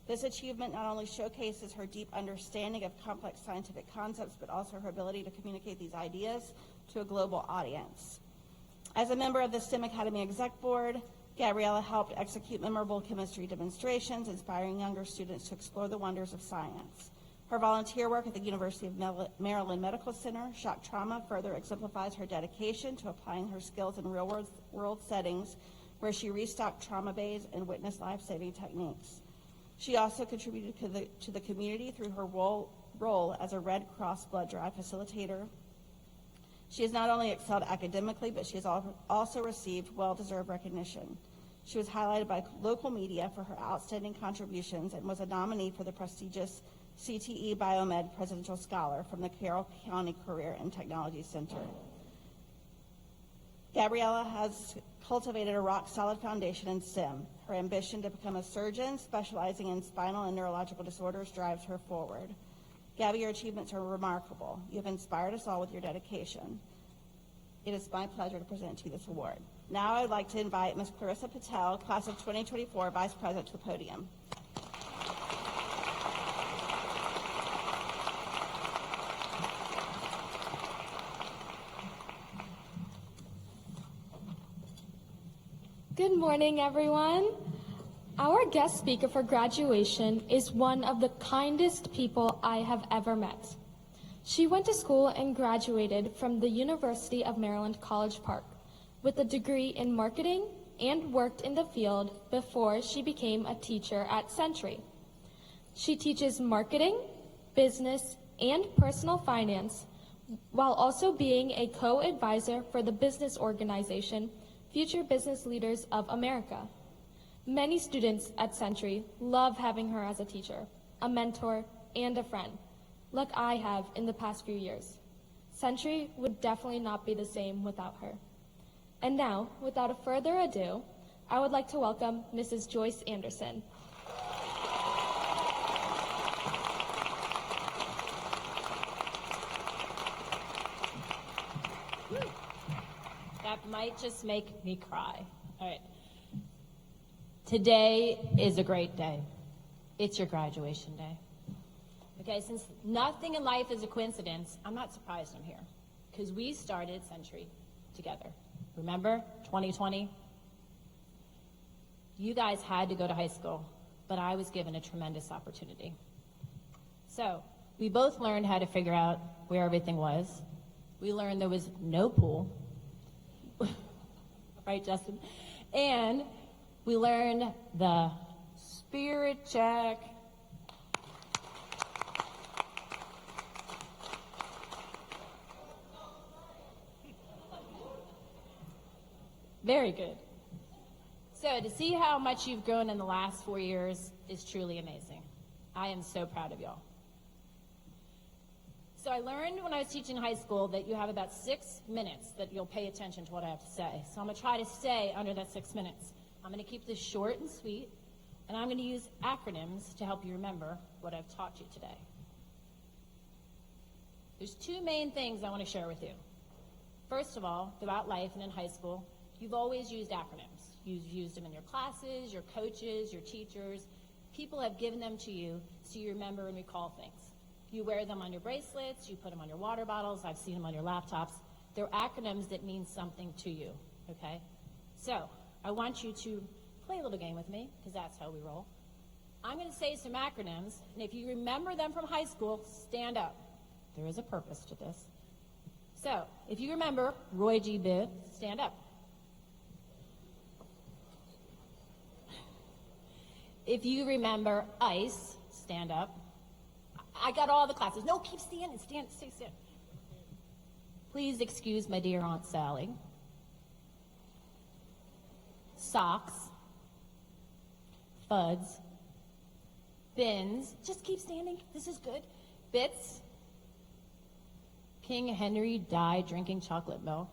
This achievement not only showcases her deep understanding of complex scientific concepts, but also her ability to communicate these ideas to a global audience. As a member of the STEM Academy Exec Board, Gabriella helped execute memorable chemistry demonstrations, inspiring younger students to explore the wonders of science. Her volunteer work at the University of Maryland Medical Center, Shock Trauma, further exemplifies her dedication to applying her skills in real-world settings, where she restocked trauma bays and witnessed life-saving techniques. She also contributed to the community through her role as a Red Cross blood drive facilitator. She has not only excelled academically, but she has also received well-deserved recognition. She was highlighted by local media for her outstanding contributions and was a nominee for the prestigious CTE Biomed Presidential Scholar from the Carroll County Career and Technology Center. Gabriella has cultivated a rock-solid foundation in STEM. Her ambition to become a surgeon specializing in spinal and neurological disorders drives her forward. Gabby, your achievements are remarkable. You have inspired us all with your dedication. It is my pleasure to present to you this award. Now I would like to invite Ms. Clarissa Patel, class of 2024, Vice President, to the podium. Good morning, everyone. Our guest speaker for graduation is one of the kindest people I have ever met. She went to school and graduated from the University of Maryland College Park with a degree in marketing and worked in the field before she became a teacher at Century. She teaches marketing, business, and personal finance while also being a co-advisor for the business organization Future Business Leaders of America. Many students at Century love having her as a teacher, a mentor, and a friend, like I have in the past few years. Century would definitely not be the same without her. And now, without further ado, I would like to welcome Mrs. Joyce Anderson. That might just make me cry. All right. Today is a great day. It's your graduation day. Okay, since nothing in life is a coincidence, I'm not surprised I'm here because we started Century together. Remember 2020? You guys had to go to high school, but I was given a tremendous opportunity. So we both learned how to figure out where everything was. We learned there was no pool. Right, Justin? And we learned the spirit check. Very good. So to see how much you've grown in the last 4 years is truly amazing. I am so proud of y'all. So I learned when I was teaching high school that you have about 6 minutes that you'll pay attention to what I have to say. So I'm going to try to stay under that 6 minutes. I'm going to keep this short and sweet, and I'm going to use acronyms to help you remember what I've taught you today. There's 2 main things I want to share with you. First of all, throughout life and in high school, you've always used acronyms. You've used them in your classes, your coaches, your teachers. People have given them to you so you remember and recall things. You wear them on your bracelets, you put them on your water bottles, I've seen them on your laptops. They're acronyms that mean something to you, okay? So I want you to play a little game with me, because that's how we roll. I'm going to say some acronyms, and if you remember them from high school, stand up. There is a purpose to this. So if you remember Roy G. Biv, stand up. If you remember ICE, stand up. I got all the classes. No, keep standing. Stand. Please excuse my dear Aunt Sally. Socks. Fuds. Bins. Just keep standing. This is good. Bits. King Henry died drinking chocolate milk.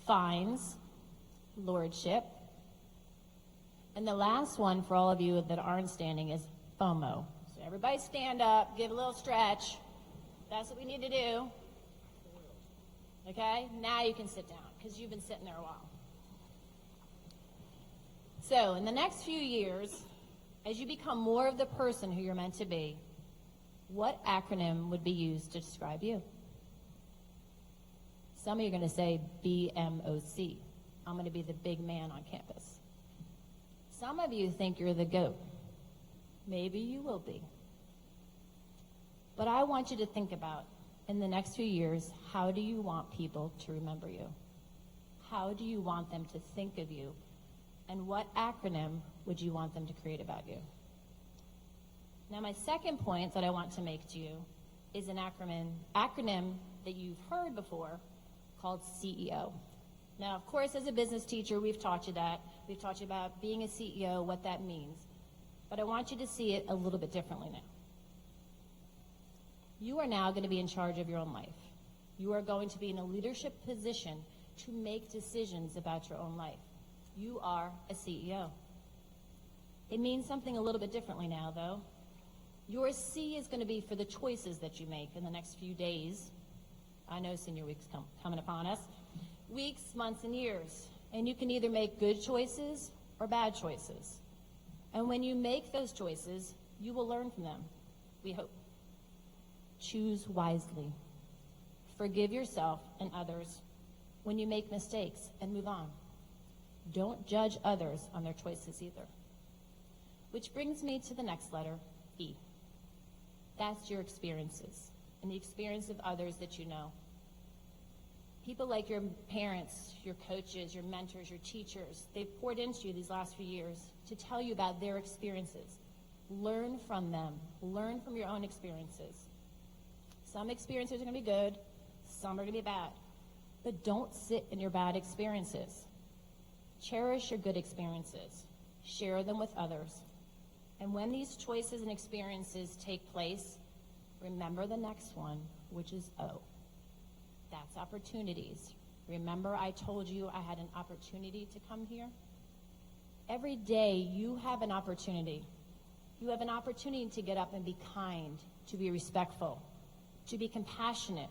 Fines. Lordship. And the last one for all of you that aren't standing is FOMO. So everybody stand up, give a little stretch. That's what we need to do. Okay? Now you can sit down because you've been sitting there a while. So in the next few years, as you become more of the person who you're meant to be, what acronym would be used to describe you? Some of you are going to say BMOC. I'm going to be the big man on campus. Some of you think you're the GOAT. Maybe you will be. But I want you to think about, in the next few years, how do you want people to remember you? How do you want them to think of you? And what acronym would you want them to create about you? Now, my second point that I want to make to you is an acronym that you've heard before called CEO. Now, of course, as a business teacher, we've taught you that. We've taught you about being a CEO, what that means. But I want you to see it a little bit differently now. You are now going to be in charge of your own life. You are going to be in a leadership position to make decisions about your own life. You are a CEO. It means something a little bit differently now, though. Your C is going to be for the choices that you make in the next few days. I know senior week's coming upon us. Weeks, months, and years. And you can either make good choices or bad choices. And when you make those choices, you will learn from them, we hope. Choose wisely. Forgive yourself and others when you make mistakes and move on. Don't judge others on their choices either. Which brings me to the next letter, E. That's your experiences and the experience of others that you know. People like your parents, your coaches, your mentors, your teachers, they've poured into you these last few years to tell you about their experiences. Learn from them. Learn from your own experiences. Some experiences are going to be good, some are going to be bad. But don't sit in your bad experiences. Cherish your good experiences. Share them with others. And when these choices and experiences take place, remember the next one, which is O. That's opportunities. Remember I told you I had an opportunity to come here? Every day you have an opportunity. You have an opportunity to get up and be kind, to be respectful, to be compassionate,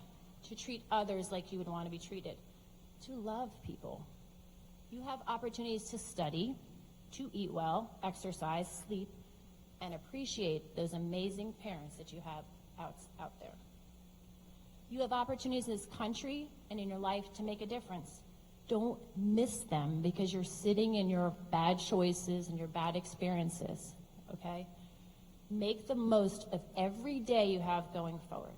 to treat others like you would want to be treated, to love people. You have opportunities to study, to eat well, exercise, sleep, and appreciate those amazing parents that you have out there. You have opportunities in this country and in your life to make a difference. Don't miss them because you're sitting in your bad choices and your bad experiences, okay? Make the most of every day you have going forward.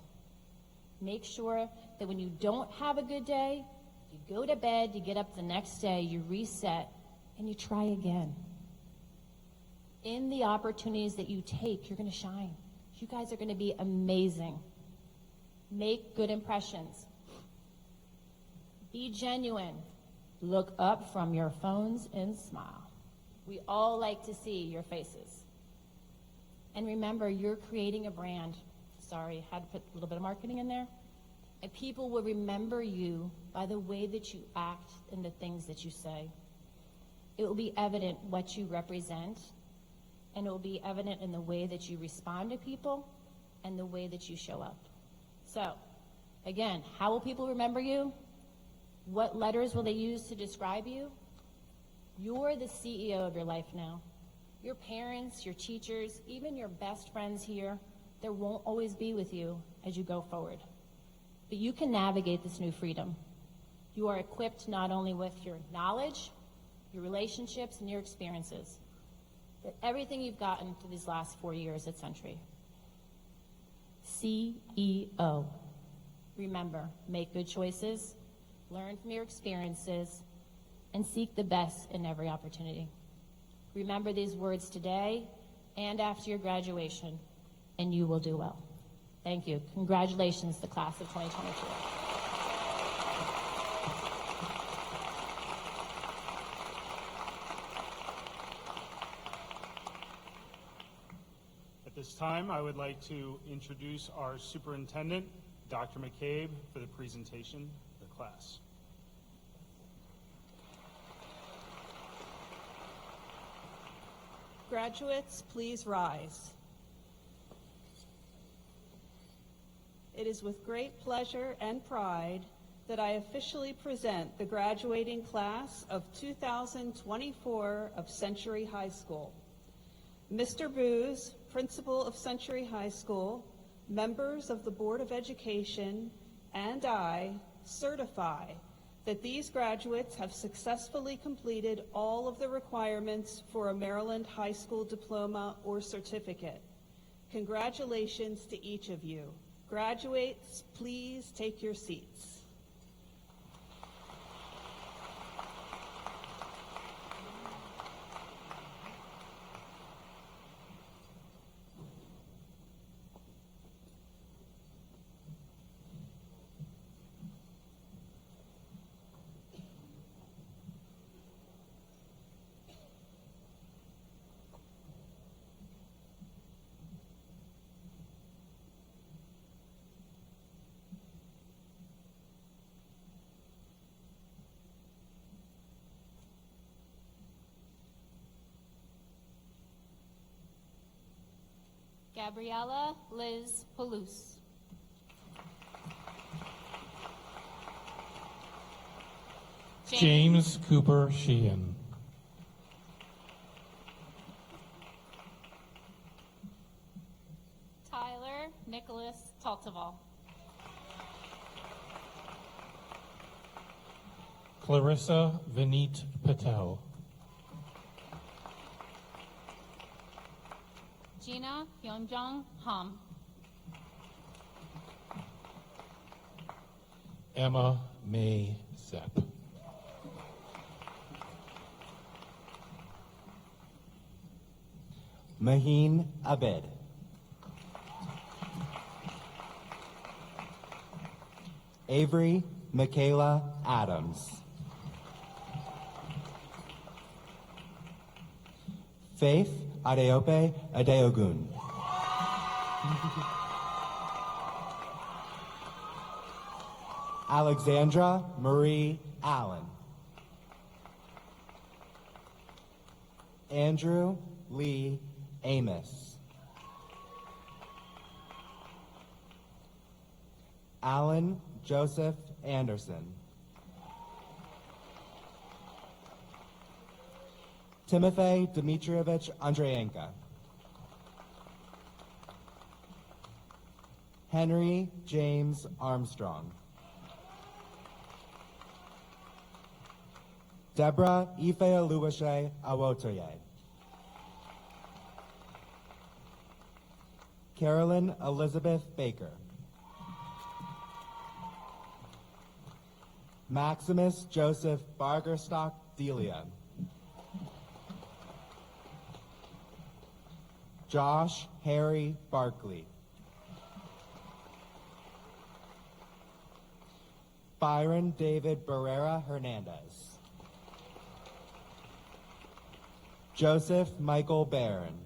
Make sure that when you don't have a good day, you go to bed, you get up the next day, you reset, and you try again. In the opportunities that you take, you're going to shine. You guys are going to be amazing. Make good impressions. Be genuine. Look up from your phones and smile. We all like to see your faces. And remember, you're creating a brand. Sorry, had to put a little bit of marketing in there. And people will remember you by the way that you act and the things that you say. It will be evident what you represent, and it will be evident in the way that you respond to people and the way that you show up. So, again, how will people remember you? What letters will they use to describe you? You're the CEO of your life now. Your parents, your teachers, even your best friends here, they won't always be with you as you go forward. But you can navigate this new freedom. You are equipped not only with your knowledge, your relationships, and your experiences, but everything you've gotten through these last 4 years at Century. CEO. Remember, make good choices, learn from your experiences, and seek the best in every opportunity. Remember these words today and after your graduation, and you will do well. Thank you. Congratulations, the class of 2024. At this time, I would like to introduce our superintendent, Dr. McCabe, for the presentation of the class. Graduates, please rise. It is with great pleasure and pride that I officially present the graduating class of 2024 of Century High School. Mr. Booz, principal of Century High School, members of the Board of Education, and I certify that these graduates have successfully completed all of the requirements for a Maryland high school diploma or certificate. Congratulations to each of you. Graduates, please take your seats. Gabriella Liz Palouse. James Cooper Sheehan. Tyler Nicholas Taltival. Clarissa Vineet Patel. Gina Yeonjung Ham. Emma May Zepp. Maheen Abed. Avery Michaela Adams. Faith Adeope Adeogun. Alexandra Marie Allen. Andrew Lee Amos. Alan Joseph Anderson. Timothy Dmitrievich Andreyenka. Henry James Armstrong. Deborah Ife Luwashe Awotoye. Carolyn Elizabeth Baker. Maximus Joseph Bargerstock Delia. Josh Harry Barkley. Byron David Barrera Hernandez. Joseph Michael Barron.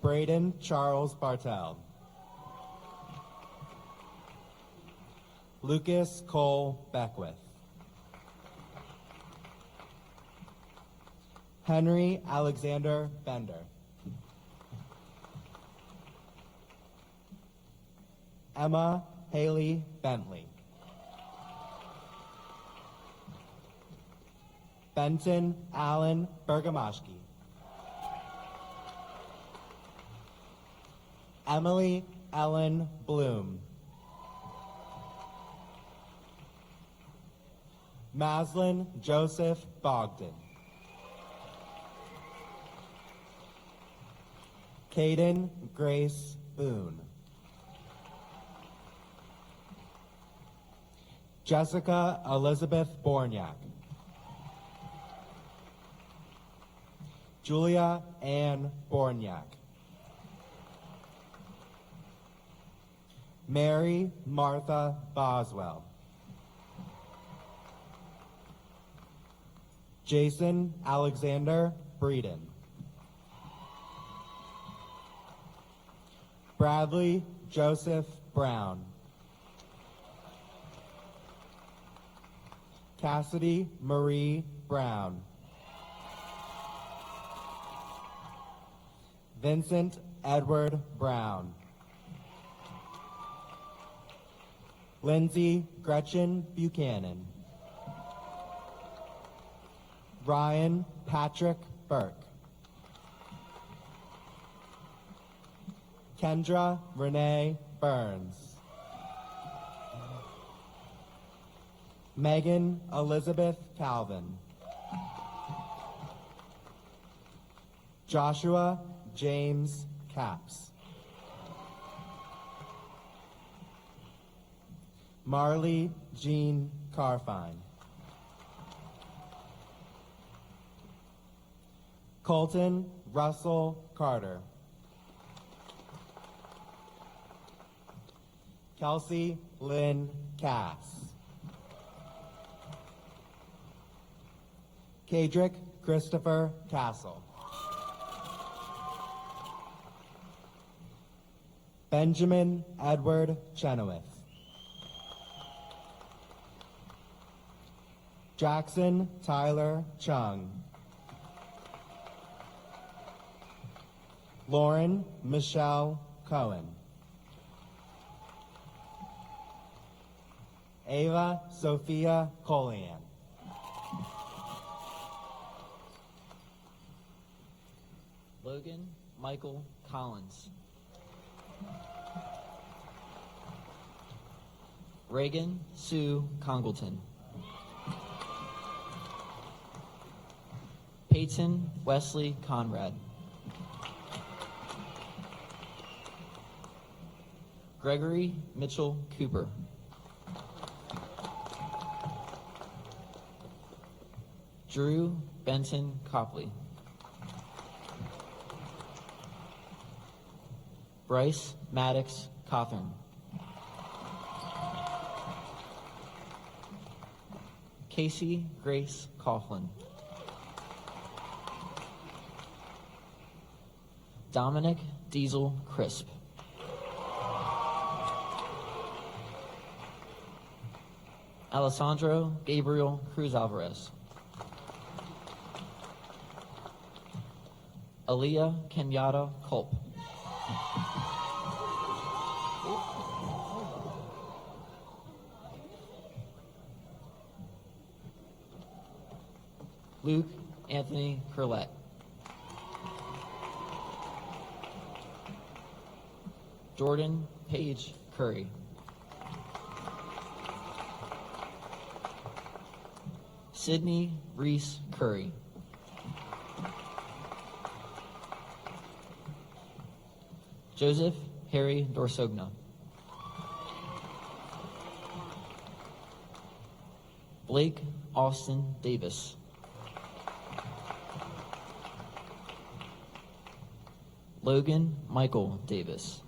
Braden Charles Bartel. Lucas Cole Beckwith. Henry Alexander Bender. Emma Haley Bentley. Benton Allen Bergamashki. Emily Ellen Bloom. Maslin Joseph Bogdan. Caden Grace Boone. Jessica Elizabeth Borniak. Julia Ann Borniak. Mary Martha Boswell. Jason Alexander Breeden. Bradley Joseph Brown. Cassidy Marie Brown. Vincent Edward Brown. Lindsay Gretchen Buchanan. Ryan Patrick Burke. Kendra Renee Burns. Megan Elizabeth Calvin. Joshua James Capps. Marley Jean Carfine. Colton Russell Carter. Kelsey Lynn Cass. Kadrick Christopher Castle. Benjamin Edward Chenoweth. Jackson Tyler Chung. Lauren Michelle Cohen. Ava Sophia Colian. Logan Michael Collins. Reagan Sue Congleton. Peyton Wesley Conrad. Gregory Mitchell Cooper. Drew Benton Copley. Bryce Maddox Cawthorn. Casey Grace Coughlin. Dominic Diesel Crisp. Alessandro Gabriel Cruz Alvarez. Aaliyah Kenyatta Culp. Luke Anthony Curlett. Jordan Paige Curry. Sydney Reese Curry. Joseph Harry Dorsogna. Blake Austin Davis. Logan Michael Davis.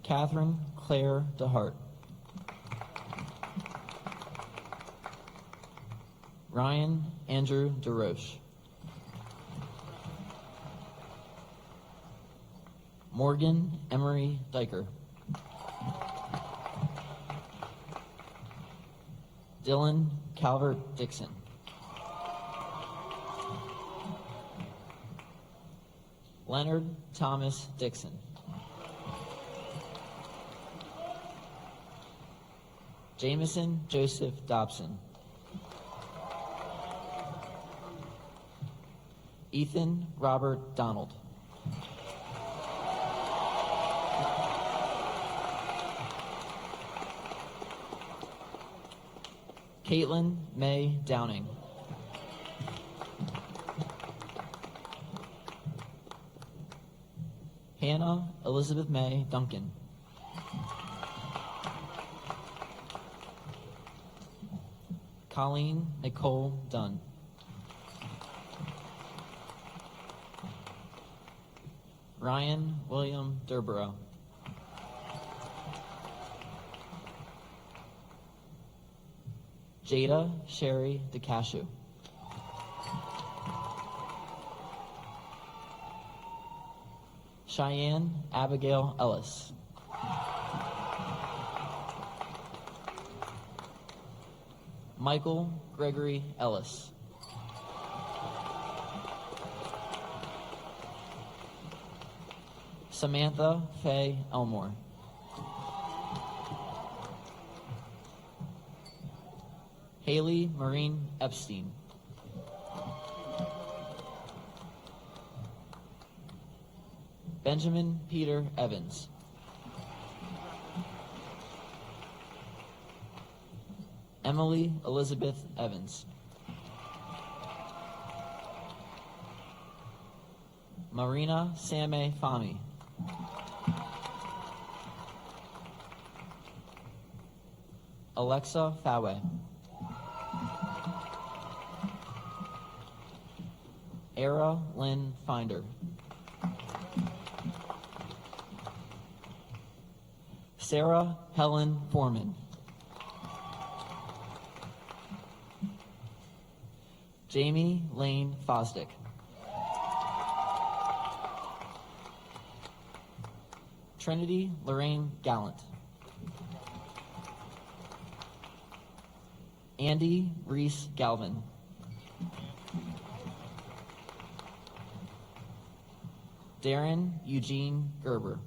Catherine Claire DeHart. Ryan Andrew DeRoche. Morgan Emery Diker. Dylan Calvert Dixon. Leonard Thomas Dixon. Jameson Joseph Dobson. Ethan Robert Donald. Caitlin May Downing. Hannah Elizabeth May Duncan. Colleen Nicole Dunn. Ryan William Durborough. Jada Sherry DeCashew. Cheyenne Abigail Ellis. Michael Gregory Ellis. Samantha Faye Elmore. Haley Maureen Epstein. Benjamin Peter Evans. Emily Elizabeth Evans. Marina Same Fami. Alexa Fawe. Era Lynn Finder. Sarah Helen Foreman. Jamie Lane Fosdick. Trinity Lorraine Gallant. Andy Reese Galvin. Darren Eugene Gerber.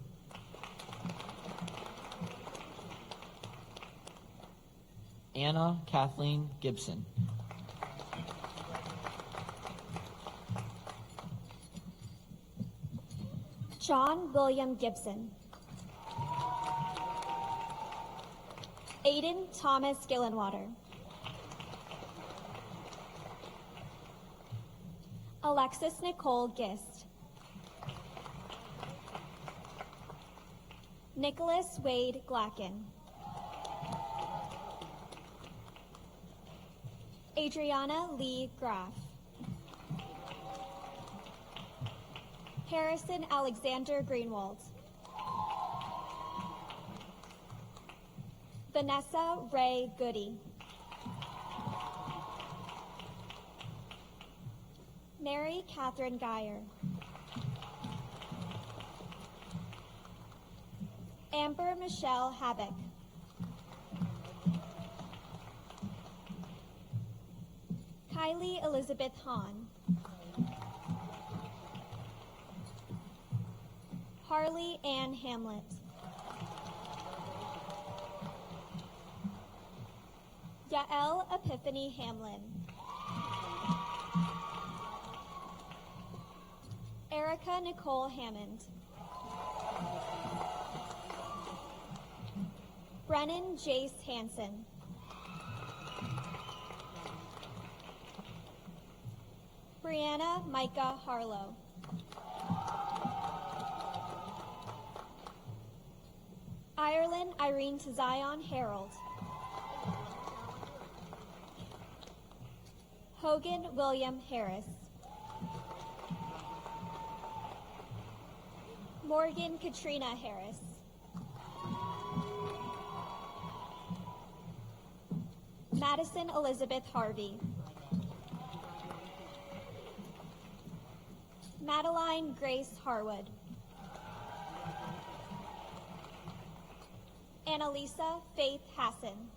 Anna Kathleen Gibson. John William Gibson. Aiden Thomas Gillenwater. Alexis Nicole Gist. Nicholas Wade Glacken. Adriana Lee Graff. Harrison Alexander Greenwald. Vanessa Ray Goody. Mary Catherine Geyer. Amber Michelle Havoc. Kylie Elizabeth Hahn. Harley Ann Hamlet. Yael Epiphany Hamlin. Erica Nicole Hammond. Brennan Jace Hansen. Brianna Micah Harlow. Ireland Irene Zion Harold. Hogan William Harris. Morgan Katrina Harris. Madison Elizabeth Harvey. Madeline Grace Harwood. Annalisa Faith Hassan.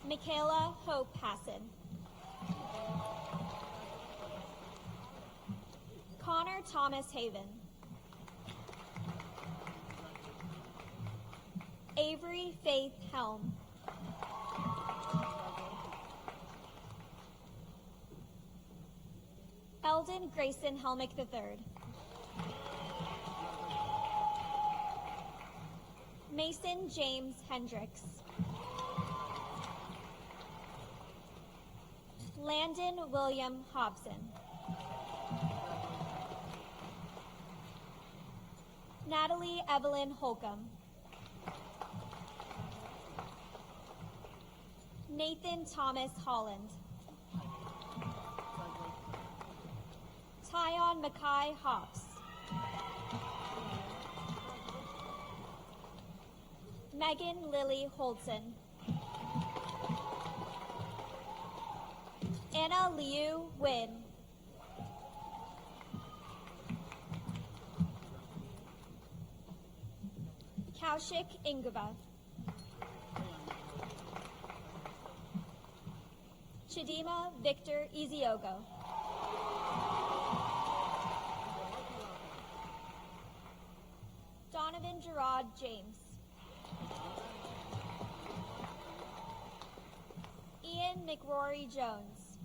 Michaela Hope Hassan. Connor Thomas Haven. Avery Faith Helm. Eldon Grayson Helmick III. Mason James Hendricks. Landon William Hobson. Natalie Evelyn Holcomb. Nathan Thomas Holland. Tyon Mackay Hops. Megan Lily Holdson. Anna Liu Wynn. Kaushik Ingava. Chidima Victor Iziogo. Donovan Gerard James. Ian McRory Jones.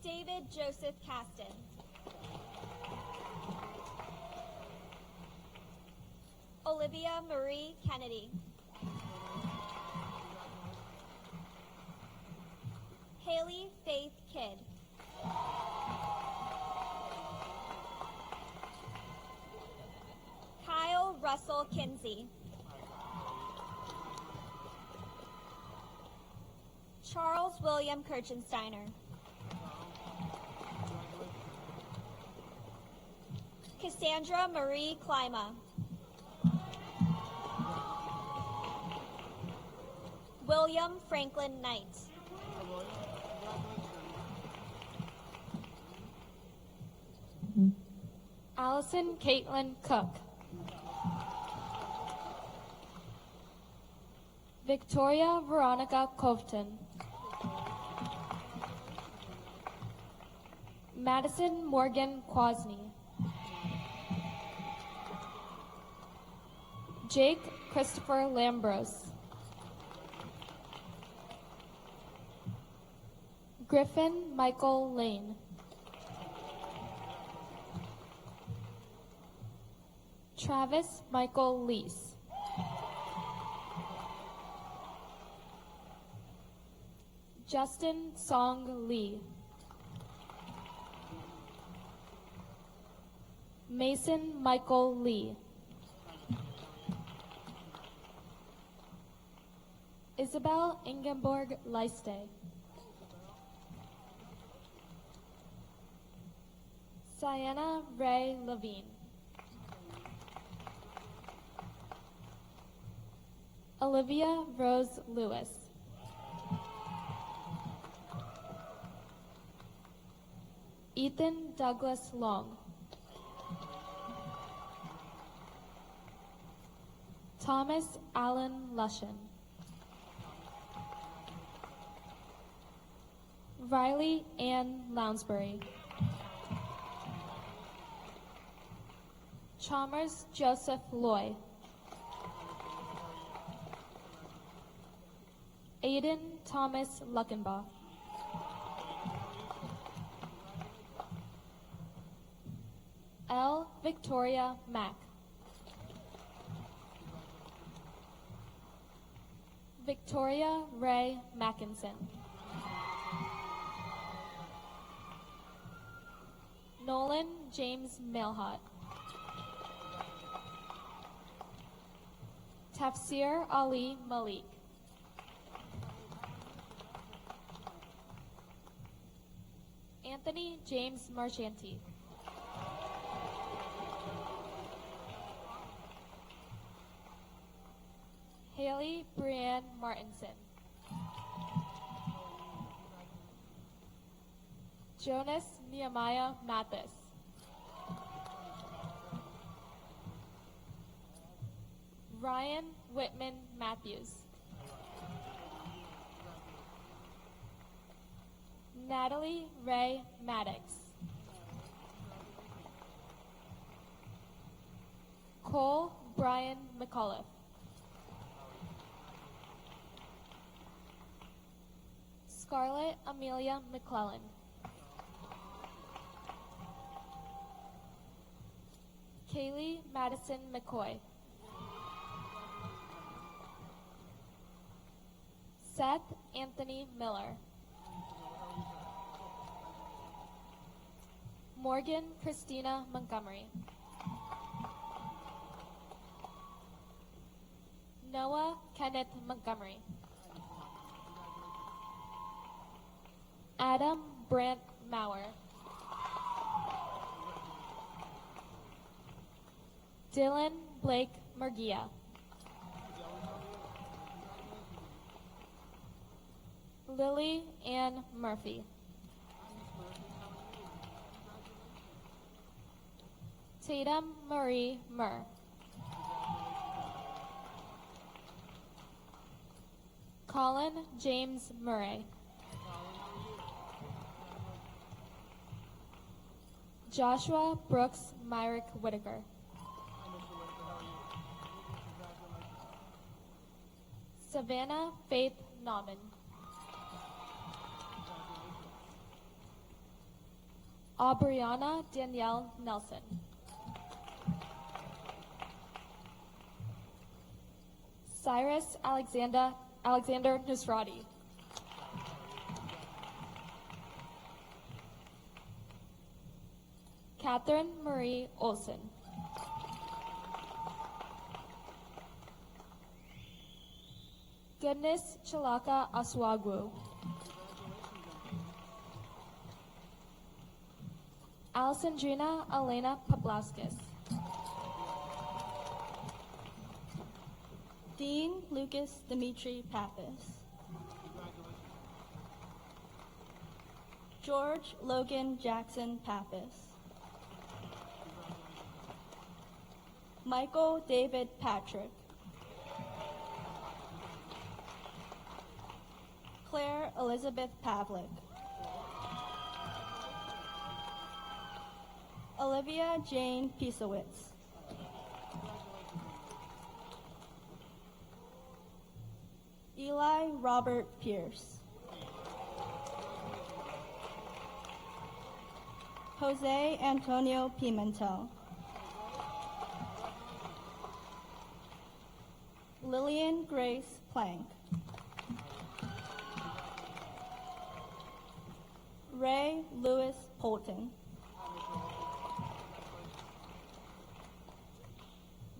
David Joseph Caston. Olivia Marie Kennedy. Haley Faith Kidd. Kyle Russell Kinsey. Charles William Kirchensteiner. Cassandra Marie Klima. William Franklin Knight. Allison Caitlin Cook. Victoria Veronica Covton. Madison Morgan Quasney. Jake Christopher Lambros. Griffin Michael Lane. Travis Michael Leese. Justin Song Lee. Mason Michael Lee. Isabel Ingeborg Leiste. Sienna Ray Levine. Olivia Rose Lewis. Ethan Douglas Long. Thomas Allen Lushan. Riley Ann Lounsbury. Chalmers Joseph Loy. Aiden Thomas Luckenbaugh. L. Victoria Mack. Victoria Ray Mackinson. Nolan James Mailhot. Tafsir Ali Malik. Anthony James Marchanti. Haley Brianne Martinson. Jonas Nehemiah Mathis. Ryan Whitman Matthews. Natalie Ray Maddox. Cole Brian McAuliffe. Scarlett Amelia McClellan. Kaylee Madison McCoy. Seth Anthony Miller. Morgan Christina Montgomery. Noah Kenneth Montgomery. Adam Brant Maurer. Dylan Blake Murgia. Lily Ann Murphy. Tatum Marie Murr. Colin James Murray. Joshua Brooks Myrick Whitaker. Savannah Faith Nauman. Aubriana Danielle Nelson. Cyrus Alexander Nusrati. Catherine Marie Olson. Goodness Chalaka Aswagwu. Alessandrina Elena Pablauskis. Dean Lucas Dimitri Pappas. George Logan Jackson Pappas. Michael David Patrick. Claire Elizabeth Pavlik. Olivia Jane Pisowitz. Eli Robert Pierce. Jose Antonio Pimentel. Lillian Grace Plank. Ray Lewis Polton.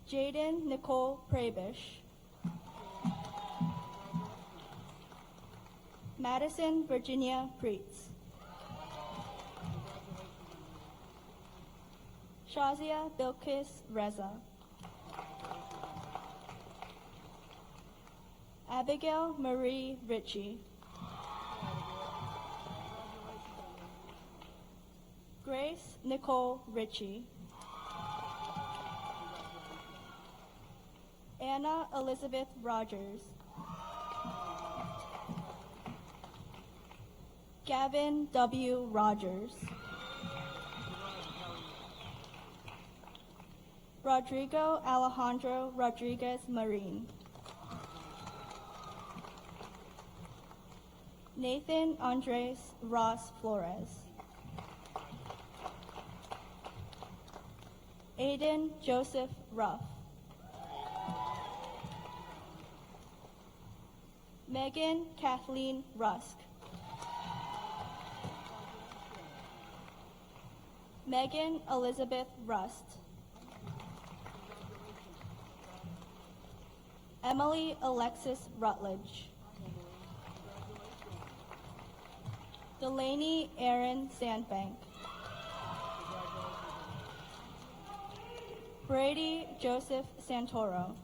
Jaden Nicole Prabish. Madison Virginia Preetz. Shazia Bilkis Reza. Abigail Marie Ritchie. Grace Nicole Ritchie. Anna Elizabeth Rogers. Gavin W. Rogers. Rodrigo Alejandro Rodriguez Marin. Nathan Andres Ross Flores. Aiden Joseph Ruff. Megan Kathleen Rusk. Megan Elizabeth Rust. Emily Alexis Rutledge. Delaney Aaron Sandbank. Brady Joseph Santoro.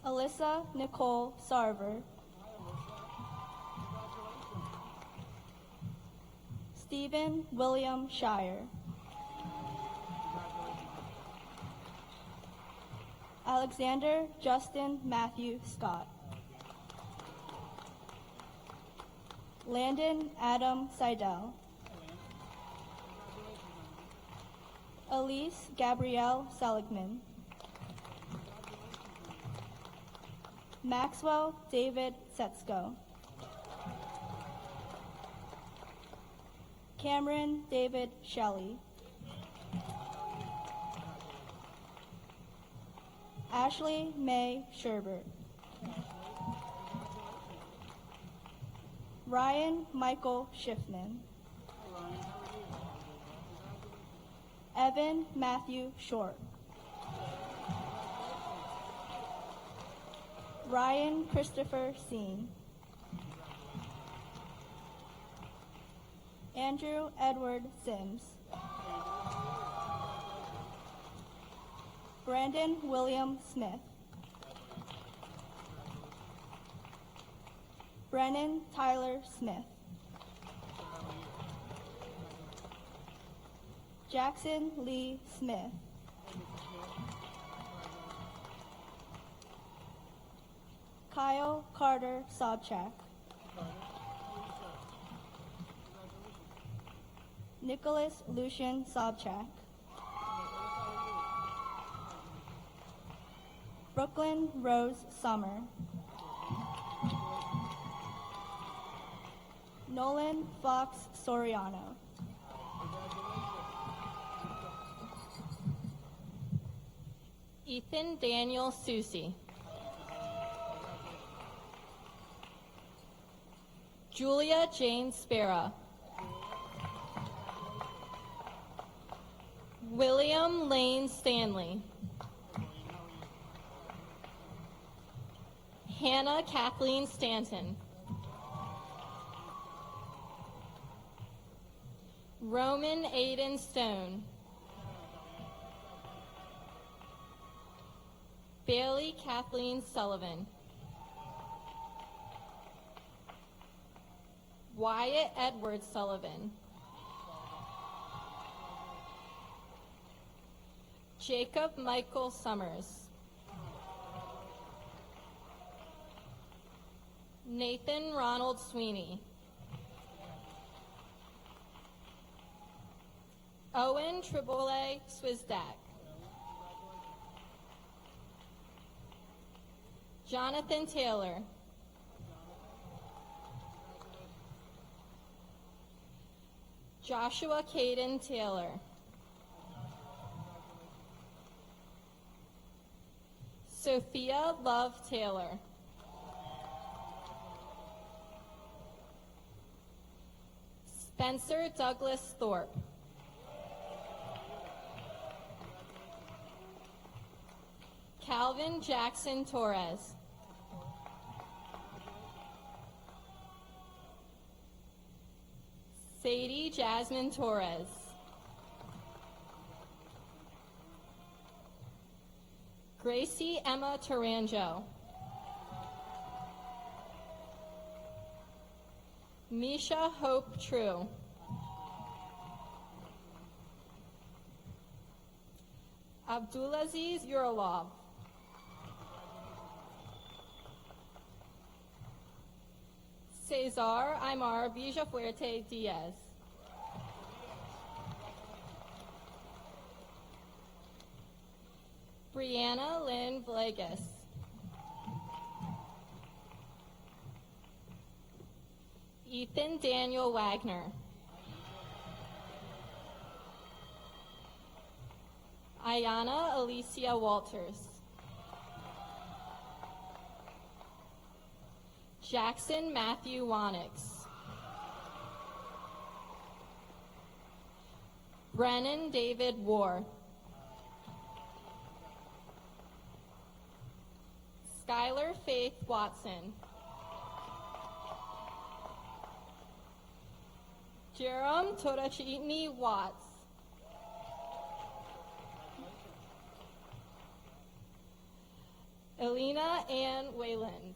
Alyssa Nicole Sarver. Stephen William Shire. Alexander Justin Matthew Scott. Landon Adam Seidel. Elise Gabrielle Seligman. Maxwell David Setsko. Cameron David Shelley. Ashley May Sherbert. Ryan Michael Schiffman. Evan Matthew Short. Ryan Christopher Seen. Andrew Edward Sims. Brandon William Smith. Brennan Tyler Smith. Jackson Lee Smith. Kyle Carter Sobchak. Nicholas Lucian Sobchak. Brooklyn Rose Summer. Nolan Fox Soriano. Ethan Daniel Susi. Julia Jane Spera. William Lane Stanley. Hannah Kathleen Stanton. Roman Aiden Stone. Bailey Kathleen Sullivan. Wyatt Edward Sullivan. Jacob Michael Summers. Nathan Ronald Sweeney. Owen Tribole Swizdak. Jonathan Taylor. Joshua Caden Taylor. Sophia Love Taylor. Spencer Douglas Thorpe. Calvin Jackson Torres. Sadie Jasmine Torres. Gracie Emma Taranjo. Misha Hope True. Abdulaziz Uralov. Cesar Aymar Villafuerte Diaz. Brianna Lynn Villegas. Ethan Daniel Wagner. Ayana Alicia Walters. Jackson Matthew Wannix. Brennan David War. Skylar Faith Watson. Jerome Todachini Watts. Elena Ann Wayland.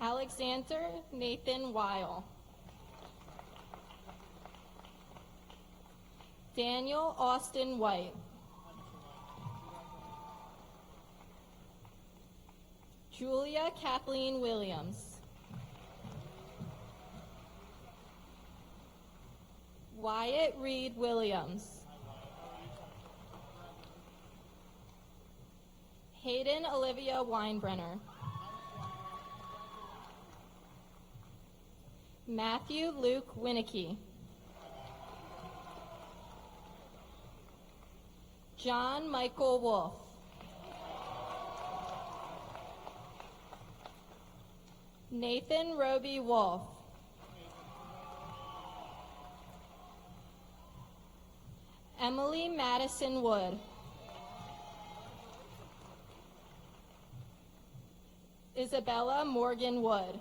Alexander Nathan Weil. Daniel Austin White. Julia Kathleen Williams. Wyatt Reed Williams. Hayden Olivia Weinbrenner. Matthew Luke Winnicky. John Michael Wolf. Nathan Roby Wolf. Emily Madison Wood. Isabella Morgan Wood.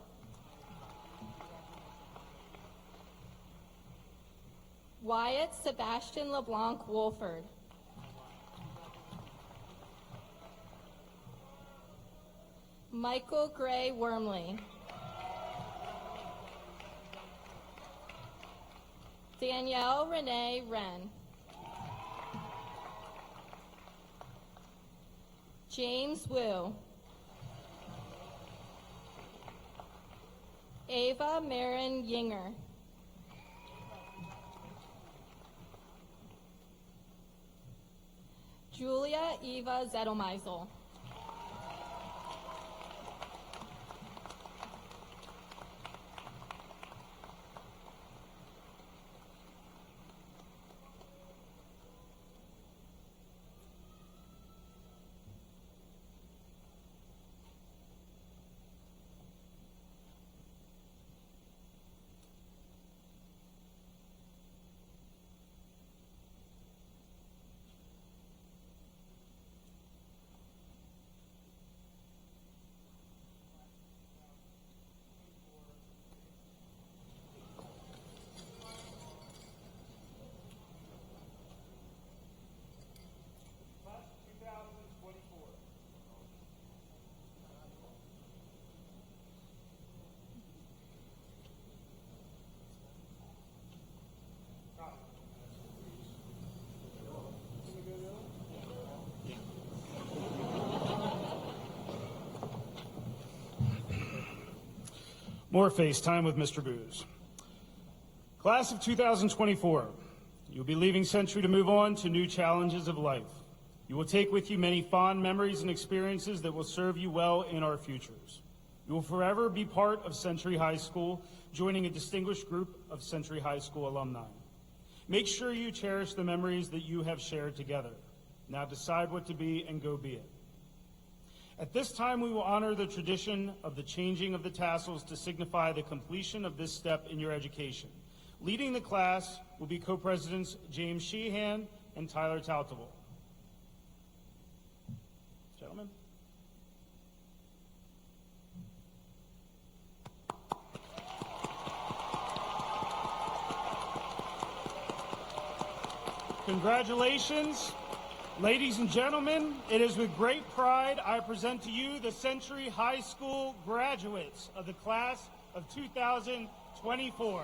Wyatt Sebastian LeBlanc Wolford. Michael Gray Wormley. Danielle Renee Wren. James Wu. Ava Marin Yinger. Julia Eva Zettelmeisel. More FaceTime with Mr. Booz. Class of 2024, you'll be leaving Century to move on to new challenges of life. You will take with you many fond memories and experiences that will serve you well in our futures. You will forever be part of Century High School, joining a distinguished group of Century High School alumni. Make sure you cherish the memories that you have shared together. Now decide what to be and go be it. At this time, we will honor the tradition of the changing of the tassels to signify the completion of this step in your education. Leading the class will be co-presidents James Sheehan and Tyler Taltable. Gentlemen. Congratulations. Ladies and gentlemen, it is with great pride I present to you the Century High School graduates of the class of 2024.